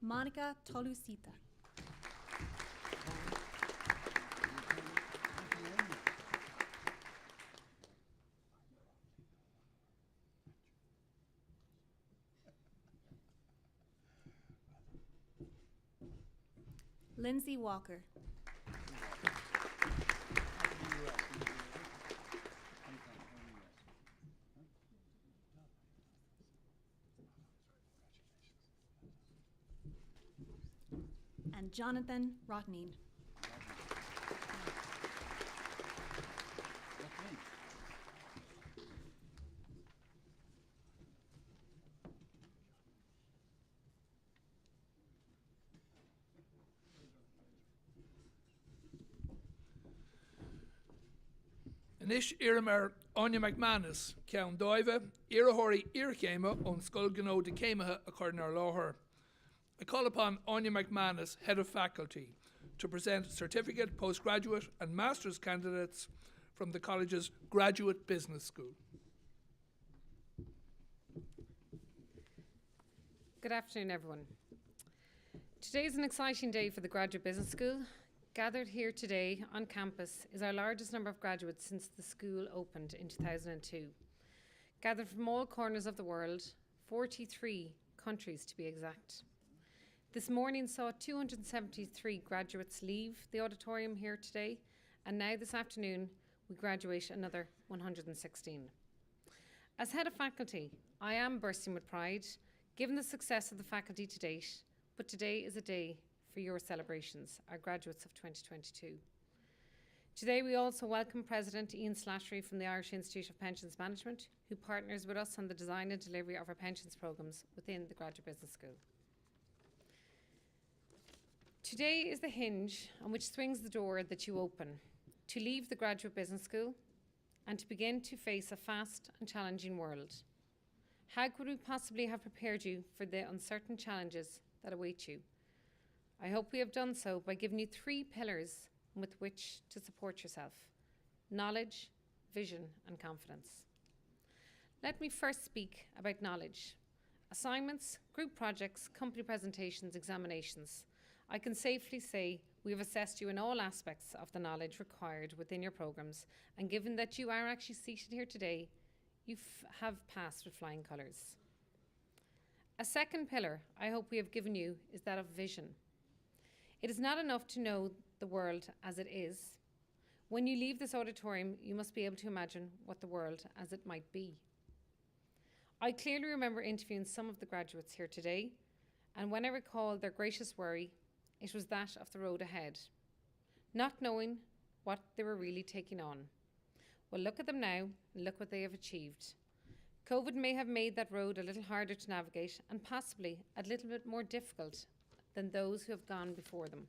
Monica Tolusita. Lindsay Walker. And Jonathan Rotneen. Anish Iramer Anya McManus, Count Doiva, Irahori Irkema on Skulgano de Kemaha according our law. I call upon Anya McManus, Head of Faculty, to present certificate, postgraduate and master's candidates from the college's Graduate Business School. Good afternoon, everyone. Today is an exciting day for the Graduate Business School. Gathered here today on campus is our largest number of graduates since the school opened in 2002. Gathered from all corners of the world, 43 countries to be exact. This morning saw 273 graduates leave the auditorium here today, and now this afternoon we graduate another 116. As head of faculty, I am bursting with pride, given the success of the faculty to date, but today is a day for your celebrations, our graduates of 2022. Today we also welcome President Ian Slattery from the Irish Institute of Pensions Management, who partners with us on the design and delivery of our pensions programmes within the Graduate Business School. Today is the hinge on which swings the door that you open to leave the Graduate Business School and to begin to face a fast and challenging world. How could we possibly have prepared you for the uncertain challenges that await you? I hope we have done so by giving you 3 pillars with which to support yourself: knowledge, vision and confidence. Let me first speak about knowledge. Assignments, group projects, company presentations, examinations. I can safely say we have assessed you in all aspects of the knowledge required within your programmes, and given that you are actually seated here today, you have passed with flying colours. A second pillar I hope we have given you is that of vision. It is not enough to know the world as it is. When you leave this auditorium, you must be able to imagine what the world as it might be. I clearly remember interviewing some of the graduates here today, and when I recall their gracious worry, it was that of the road ahead, not knowing what they were really taking on. Well, look at them now and look what they have achieved. COVID may have made that road a little harder to navigate and possibly a little bit more difficult than those who have gone before them.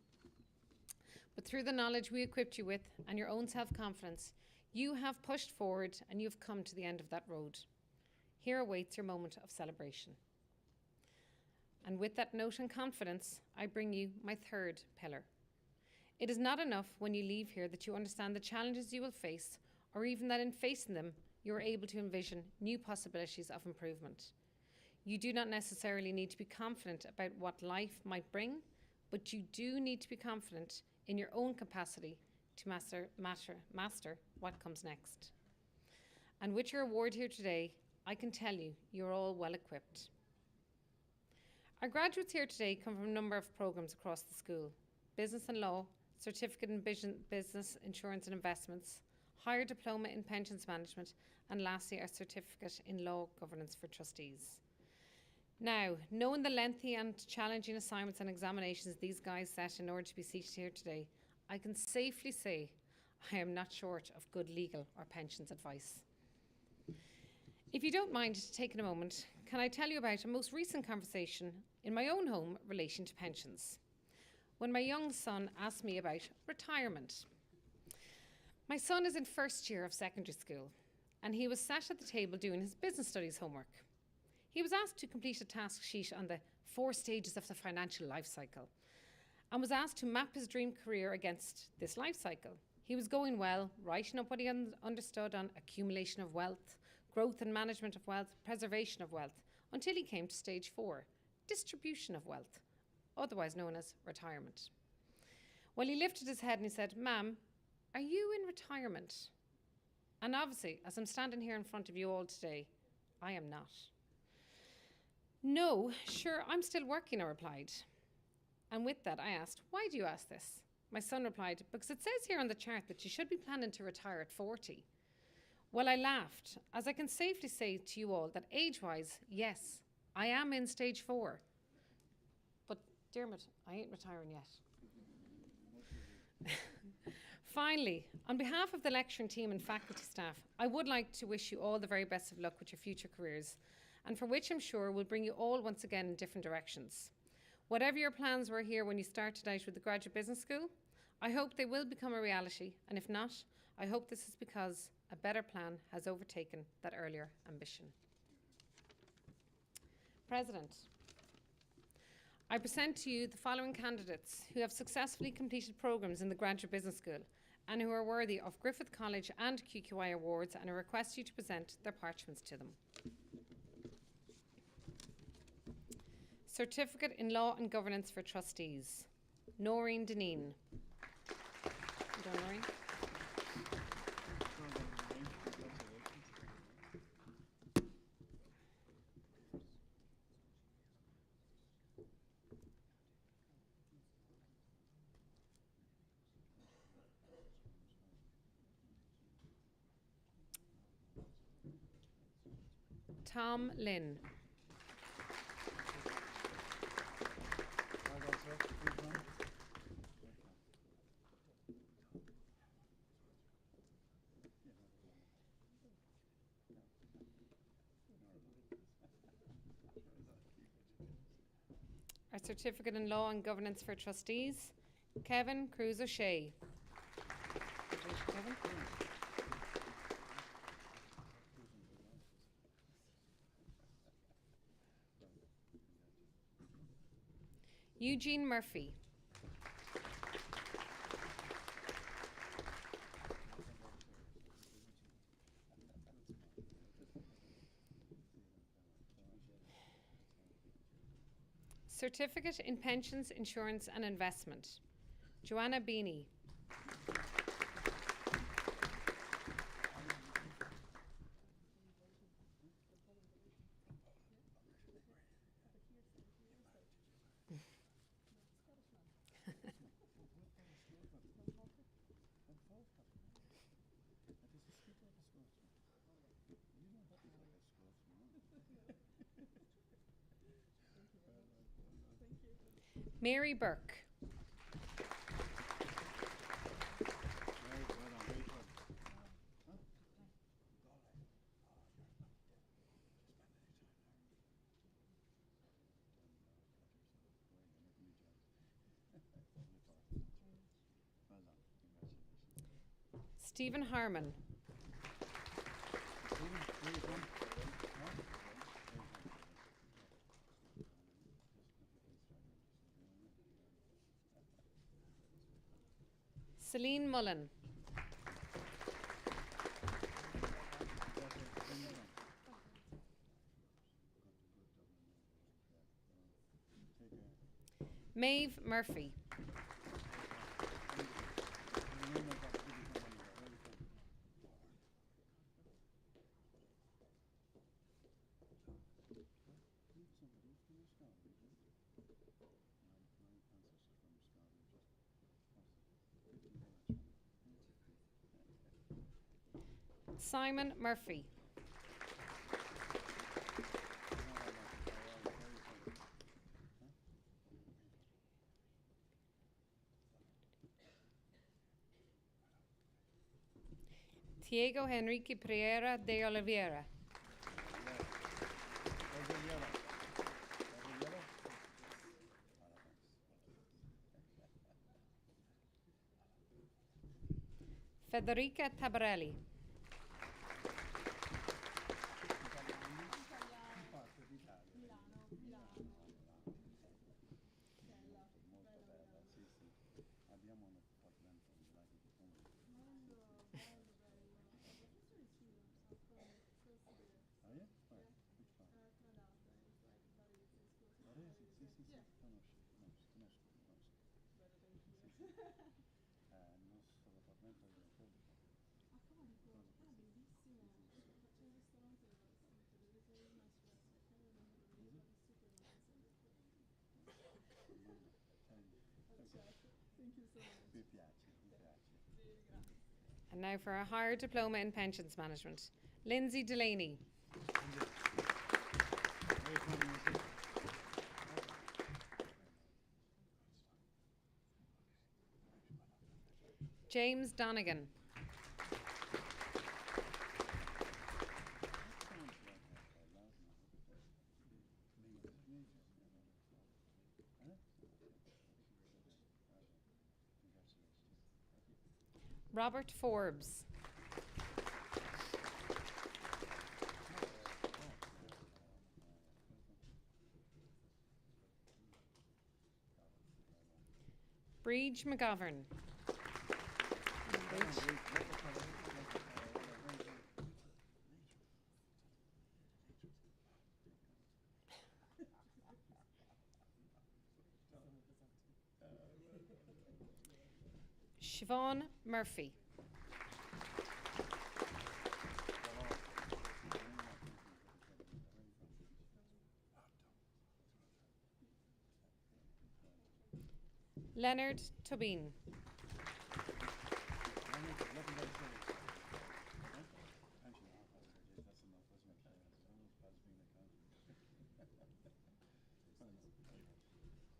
But through the knowledge we equipped you with and your own self-confidence, you have pushed forward and you've come to the end of that road. Here awaits your moment of celebration. And with that note and confidence, I bring you my third pillar. It is not enough when you leave here that you understand the challenges you will face, or even that in facing them, you are able to envision new possibilities of improvement. You do not necessarily need to be confident about what life might bring, but you do need to be confident in your own capacity to master what comes next. And with your award here today, I can tell you, you're all well equipped. Our graduates here today come from a number of programmes across the school: Business and Law, Certificate in Business, Insurance and Investments, Higher Diploma in Pensions Management, and lastly, our Certificate in Law Governance for Trustees. Now, knowing the lengthy and challenging assignments and examinations these guys set in order to be seated here today, I can safely say I am not short of good legal or pensions advice. If you don't mind taking a moment, can I tell you about a most recent conversation in my own home relating to pensions, when my young son asked me about retirement. My son is in first year of secondary school, and he was sat at the table doing his business studies homework. He was asked to complete a task sheet on the 4 stages of the financial life cycle, and was asked to map his dream career against this life cycle. He was going well, writing up what he understood on accumulation of wealth, growth and management of wealth, preservation of wealth, until he came to stage 4, distribution of wealth. otherwise known as retirement. Well, he lifted his head and he said, "Ma'am, are you in retirement?" And obviously, as I'm standing here in front of you all today, I am not. "No, sure, I'm still working," I replied. And with that, I asked, "Why do you ask this?" My son replied, "Because it says here on the chart that you should be planning to retire at 40. Well, I laughed, as I can safely say to you all that age-wise, yes, I am in stage 4. But, Dermot, I ain't retiring yet. Finally, on behalf of the lecturing team and faculty staff, I would like to wish you all the very best of luck with your future careers, and for which I'm sure will bring you all once again in different directions. Whatever your plans were here when you started out with the Graduate Business School, I hope they will become a reality, and if not, I hope this is because a better plan has overtaken that earlier ambition. President, I present to you the following candidates who have successfully completed programmes in the Graduate Business School and who are worthy of Griffith College and QQI awards, and I request you to present their parchments to them. Certificate in Law and Governance for Trustees, Noreen Deneen. Noreen. Tom Lynn. A Certificate in Law and Governance for Trustees, Kevin Cruz O'Shea. Kevin. Eugene Murphy. Certificate in Pensions, Insurance and Investment, Joanna Beanie. Mary Burke. Stephen Harmon. Celine Mullen. Maeve Murphy. Simon Murphy. Diego Henrique Pereira de Oliveira. Federica Tabarelli. And now for a higher diploma in pensions management. Lindsay Delaney. James Donegan. Robert Forbes. Breege McGovern. Siobhan Murphy. Leonard Tobin.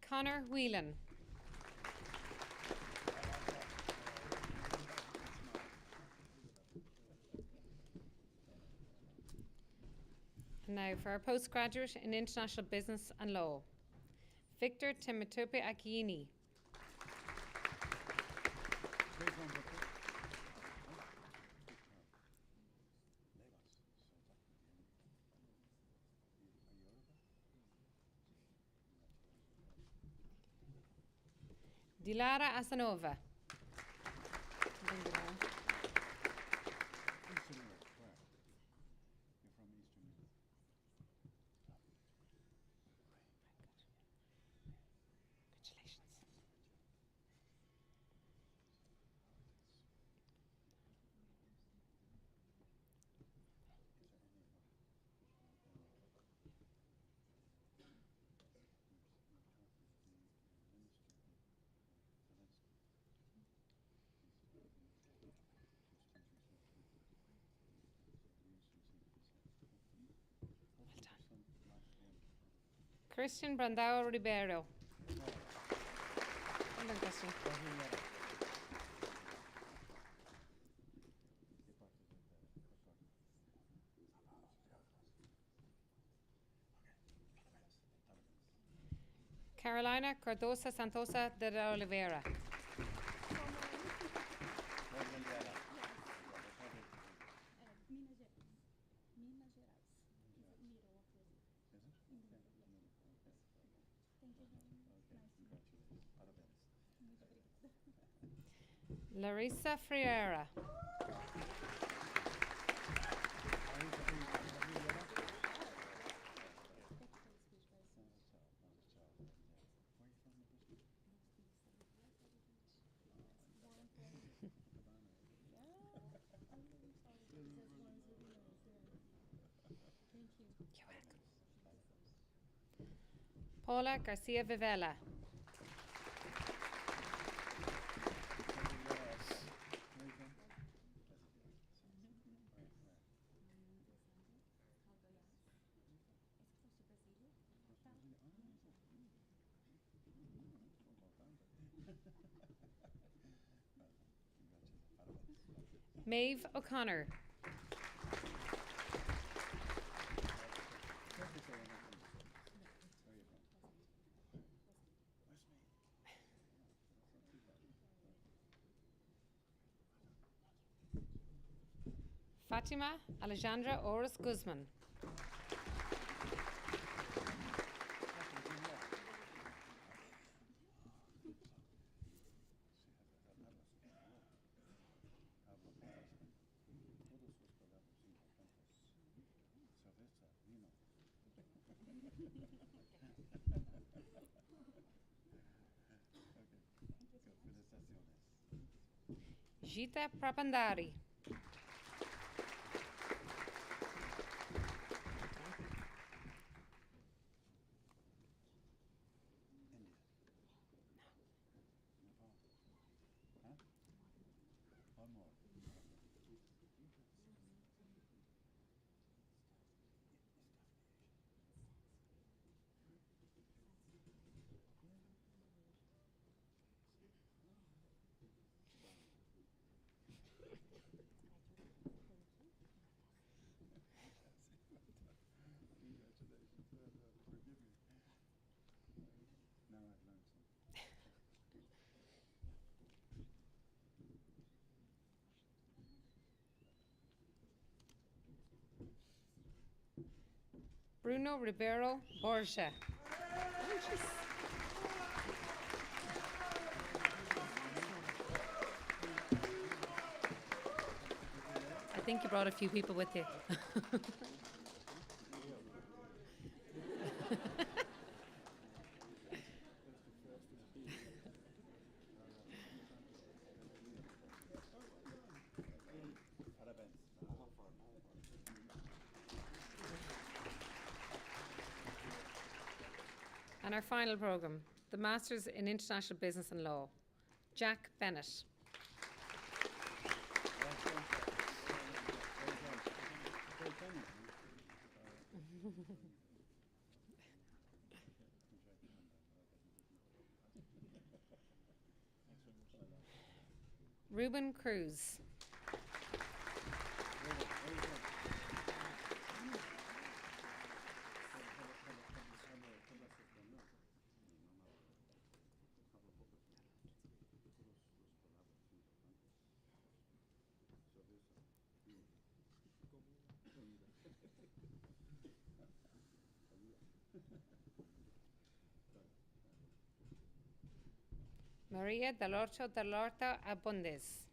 Connor Whelan. And now for our postgraduate in international business and law. Victor Timotoupe Akini. Dilara Asanova. Christian Brandao Ribeiro. Well done, Christian. Carolina Cardosa Santosa de la Oliveira. Larissa Freira. Paula Garcia Vivela. Maeve O'Connor. Fatima Alejandra Oris Guzman. Vijita Prabandari. Bruno Ribeiro Borja. I think you brought a few people with you. And our final programme, the Masters in International Business and Law, Jack Bennett. Ruben Cruz. Maria Dalorta Abundes.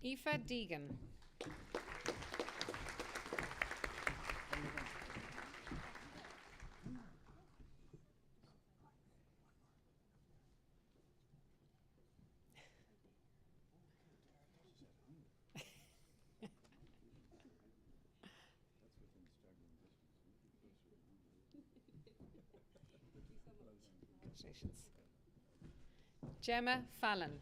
Aoife Deegan. Congratulations. Gemma Fallon.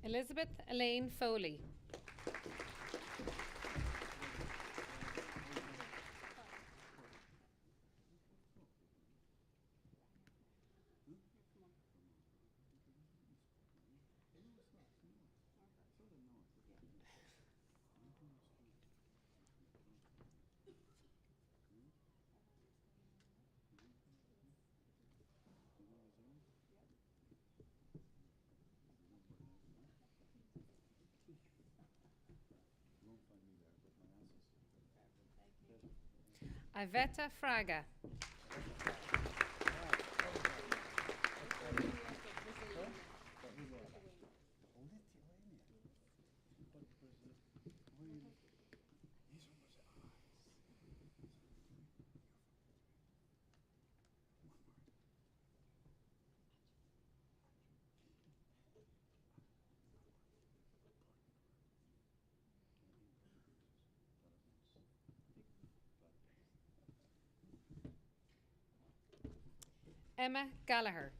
Elizabeth Elaine Foley. Iveta Fraga. Emma Gallagher.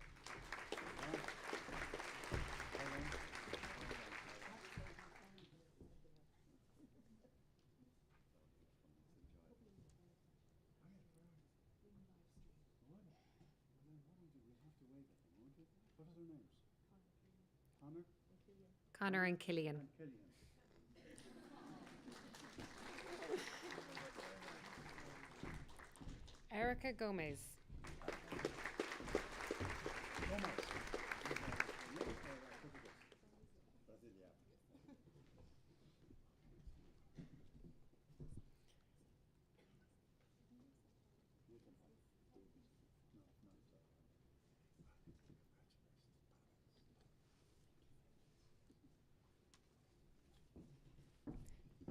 What are their names? Connor? Connor and Killian. And Killian. Erica Gomez.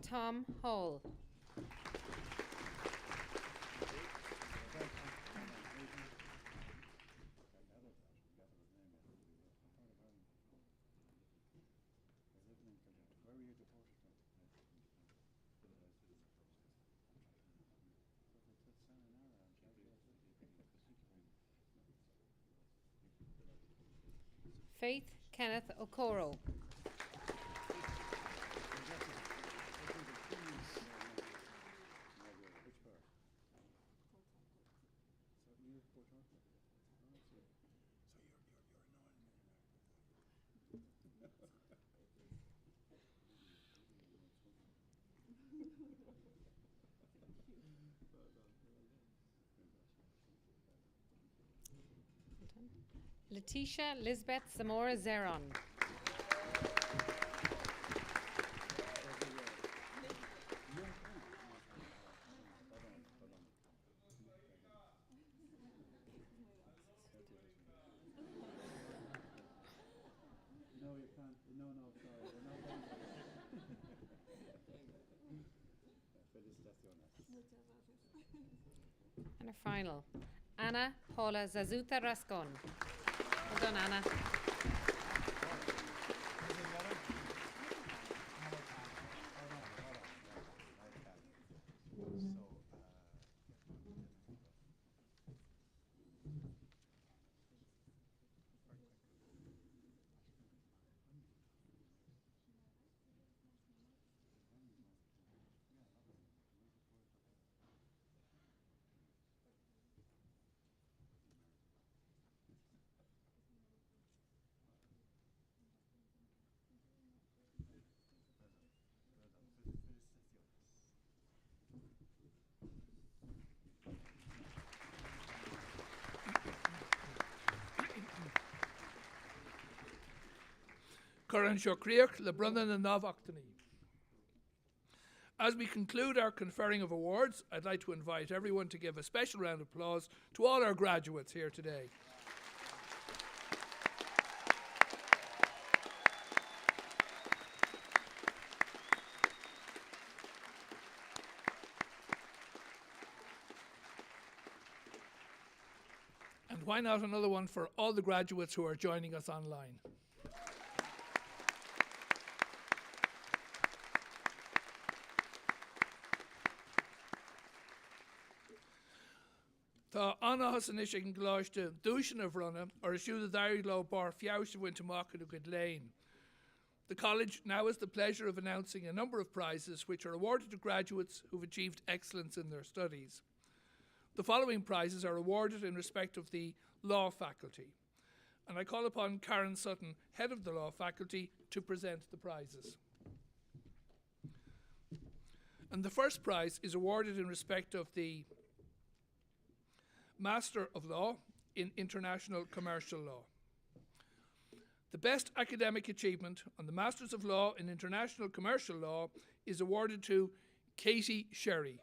Tom Hall. Faith Kenneth Okoro. Letitia Lisbeth Zamora Zeron. No, you can't. No, sorry. We're not going to. And a final. Ana Paula Zazuta Rascon. Well done, Anna. Coran Shokriach, Lebrunnen and Novachtani. As we conclude our conferring of awards, I'd like to invite everyone to give a special round of applause to all our graduates here today. And why not another one for all the graduates who are joining us online? Tá anna has an ishig gláiste dúsin of runna or a shoe the diary law bar fiaush went to market a good lane. The college now has the pleasure of announcing a number of prizes which are awarded to graduates who've achieved excellence in their studies. The following prizes are awarded in respect of the law faculty. And I call upon Karen Sutton, head of the law faculty, to present the prizes. And the first prize is awarded in respect of the Master of Law in International Commercial Law. The best academic achievement on the Masters of Law in International Commercial Law is awarded to Katie Sherry.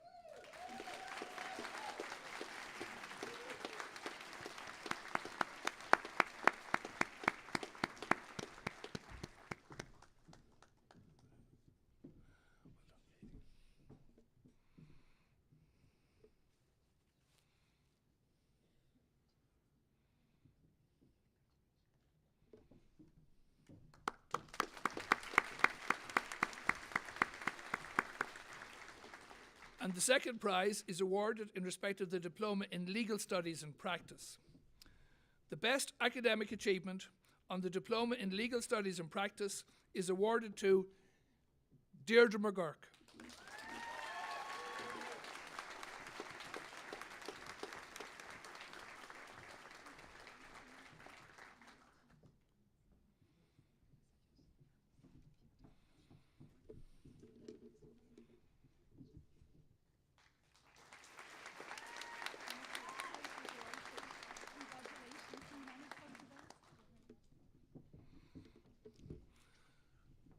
And the second prize is awarded in respect of the Diploma in Legal Studies and Practice. The best academic achievement on the Diploma in Legal Studies and Practice is awarded to Deirdre McGurk.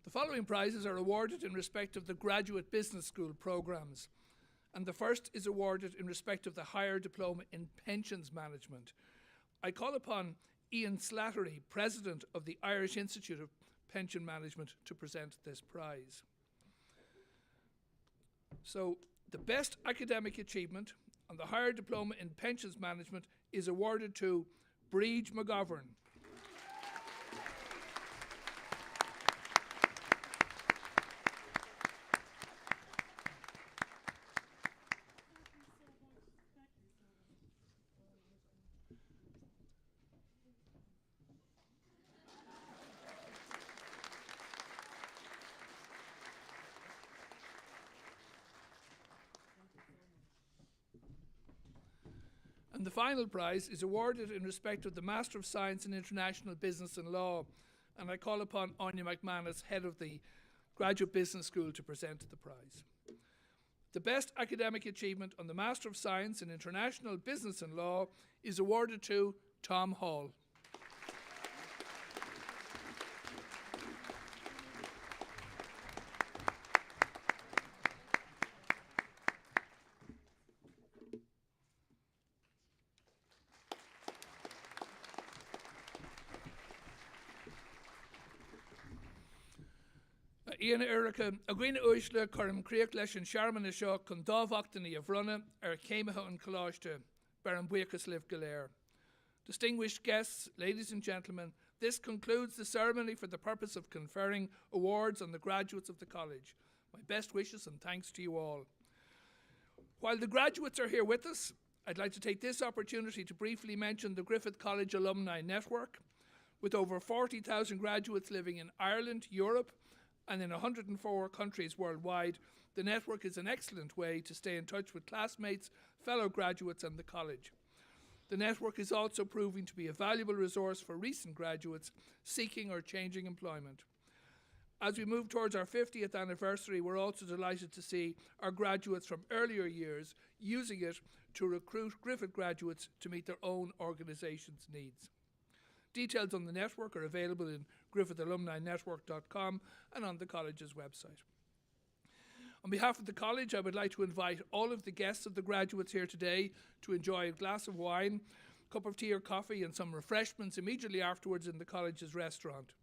The following prizes are awarded in respect of the Graduate Business School programmes, and the first is awarded in respect of the Higher Diploma in Pensions Management. I call upon Ian Slattery, President of the Irish Institute of Pension Management, to present this prize. So, the best academic achievement on the Higher Diploma in Pensions Management is awarded to Breege McGovern. And the final prize is awarded in respect of the Master of Science in International Business and Law. And I call upon Anya McManus, head of the Graduate Business School, to present the prize. The best academic achievement on the Master of Science in International Business and Law is awarded to Tom Hall. Ian Erica, Agreena Uishla, Curran Creek Lesh and Sharman Shaw, Condav Octany of Runna, Kemaha and Kalashta, Baron Buikas Liv Galair. Distinguished guests, ladies and gentlemen, this concludes the ceremony for the purpose of conferring awards on the graduates of the college. My best wishes and thanks to you all. While the graduates are here with us, I'd like to take this opportunity to briefly mention the Griffith College Alumni Network. With over 40,000 graduates living in Ireland, Europe, and in 104 countries worldwide, the network is an excellent way to stay in touch with classmates, fellow graduates and the college. The network is also proving to be a valuable resource for recent graduates seeking or changing employment. As we move towards our 50th anniversary, we're also delighted to see our graduates from earlier years using it to recruit Griffith graduates to meet their own organisation's needs. Details on the network are available in griffithalumninetwork.com and on the college's website. On behalf of the college, I would like to invite all of the guests of the graduates here today to enjoy a glass of wine, a cup of tea or coffee and some refreshments immediately afterwards in the college's restaurant.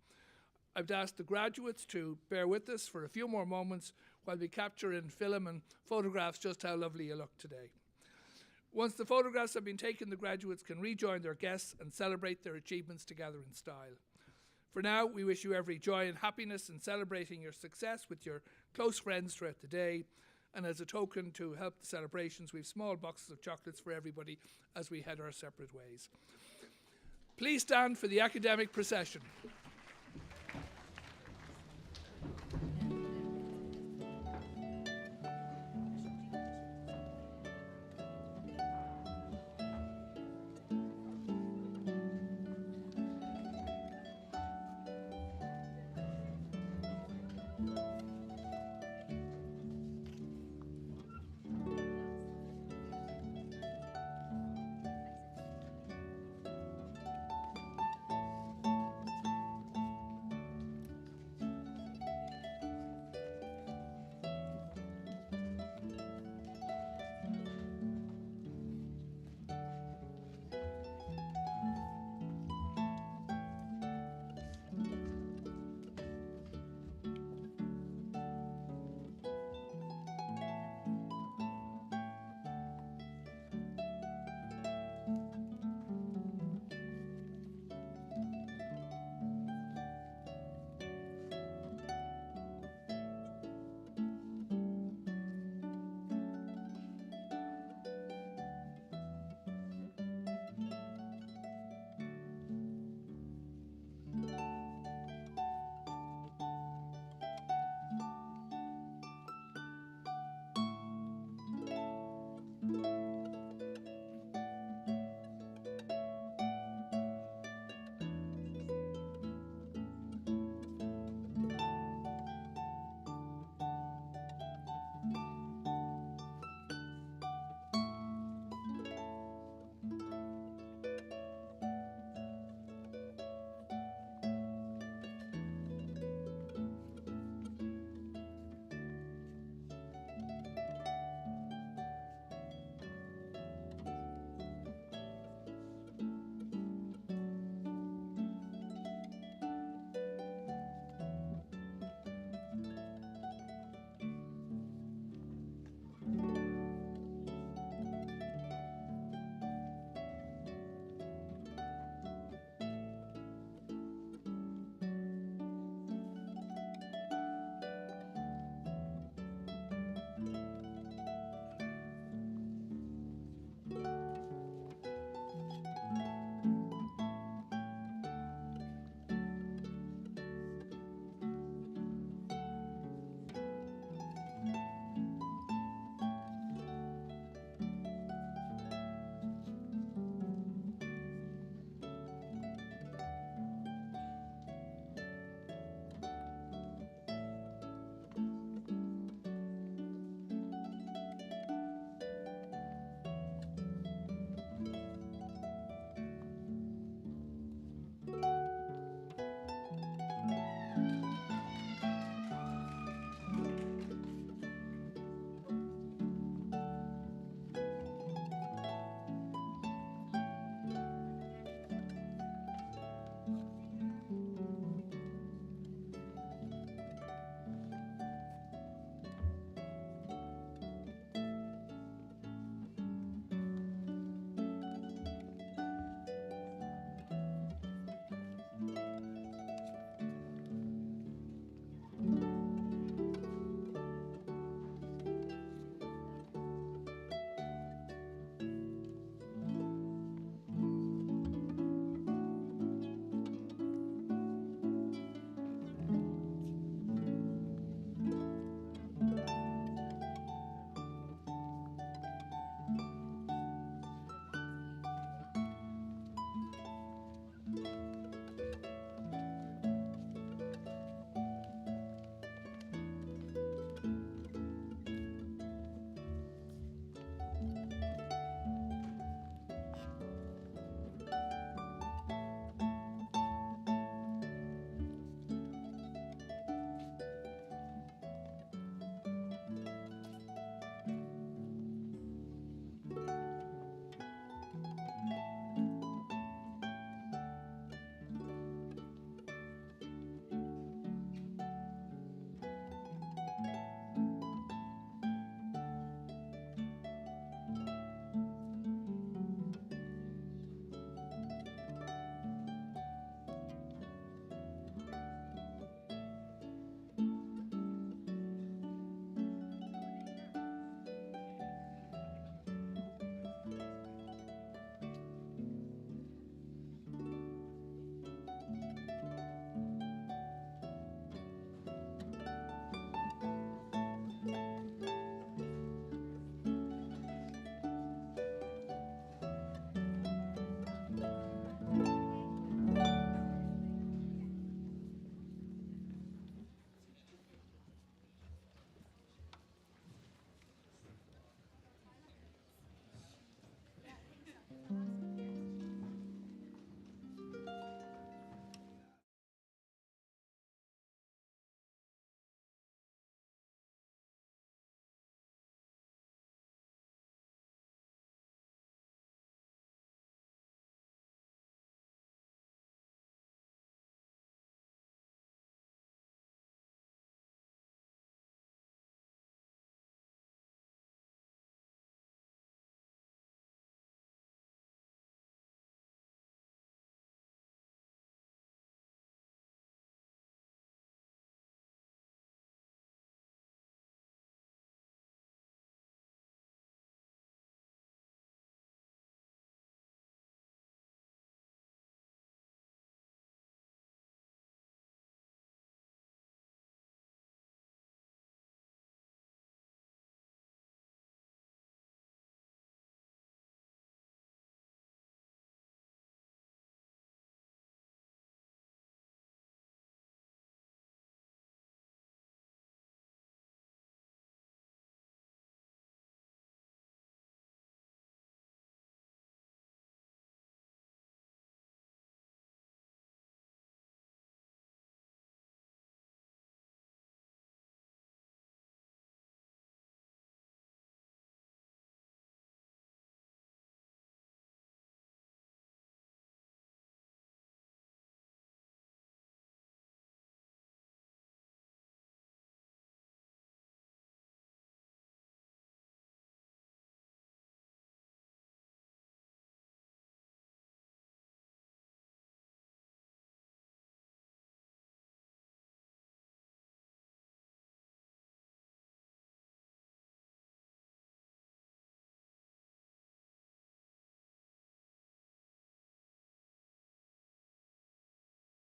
I would ask the graduates to bear with us for a few more moments while we capture in film and photographs just how lovely you look today. Once the photographs have been taken, the graduates can rejoin their guests and celebrate their achievements together in style. For now, we wish you every joy and happiness in celebrating your success with your close friends throughout the day. And as a token to help the celebrations, we have small boxes of chocolates for everybody as we head our separate ways. Please stand for the academic procession.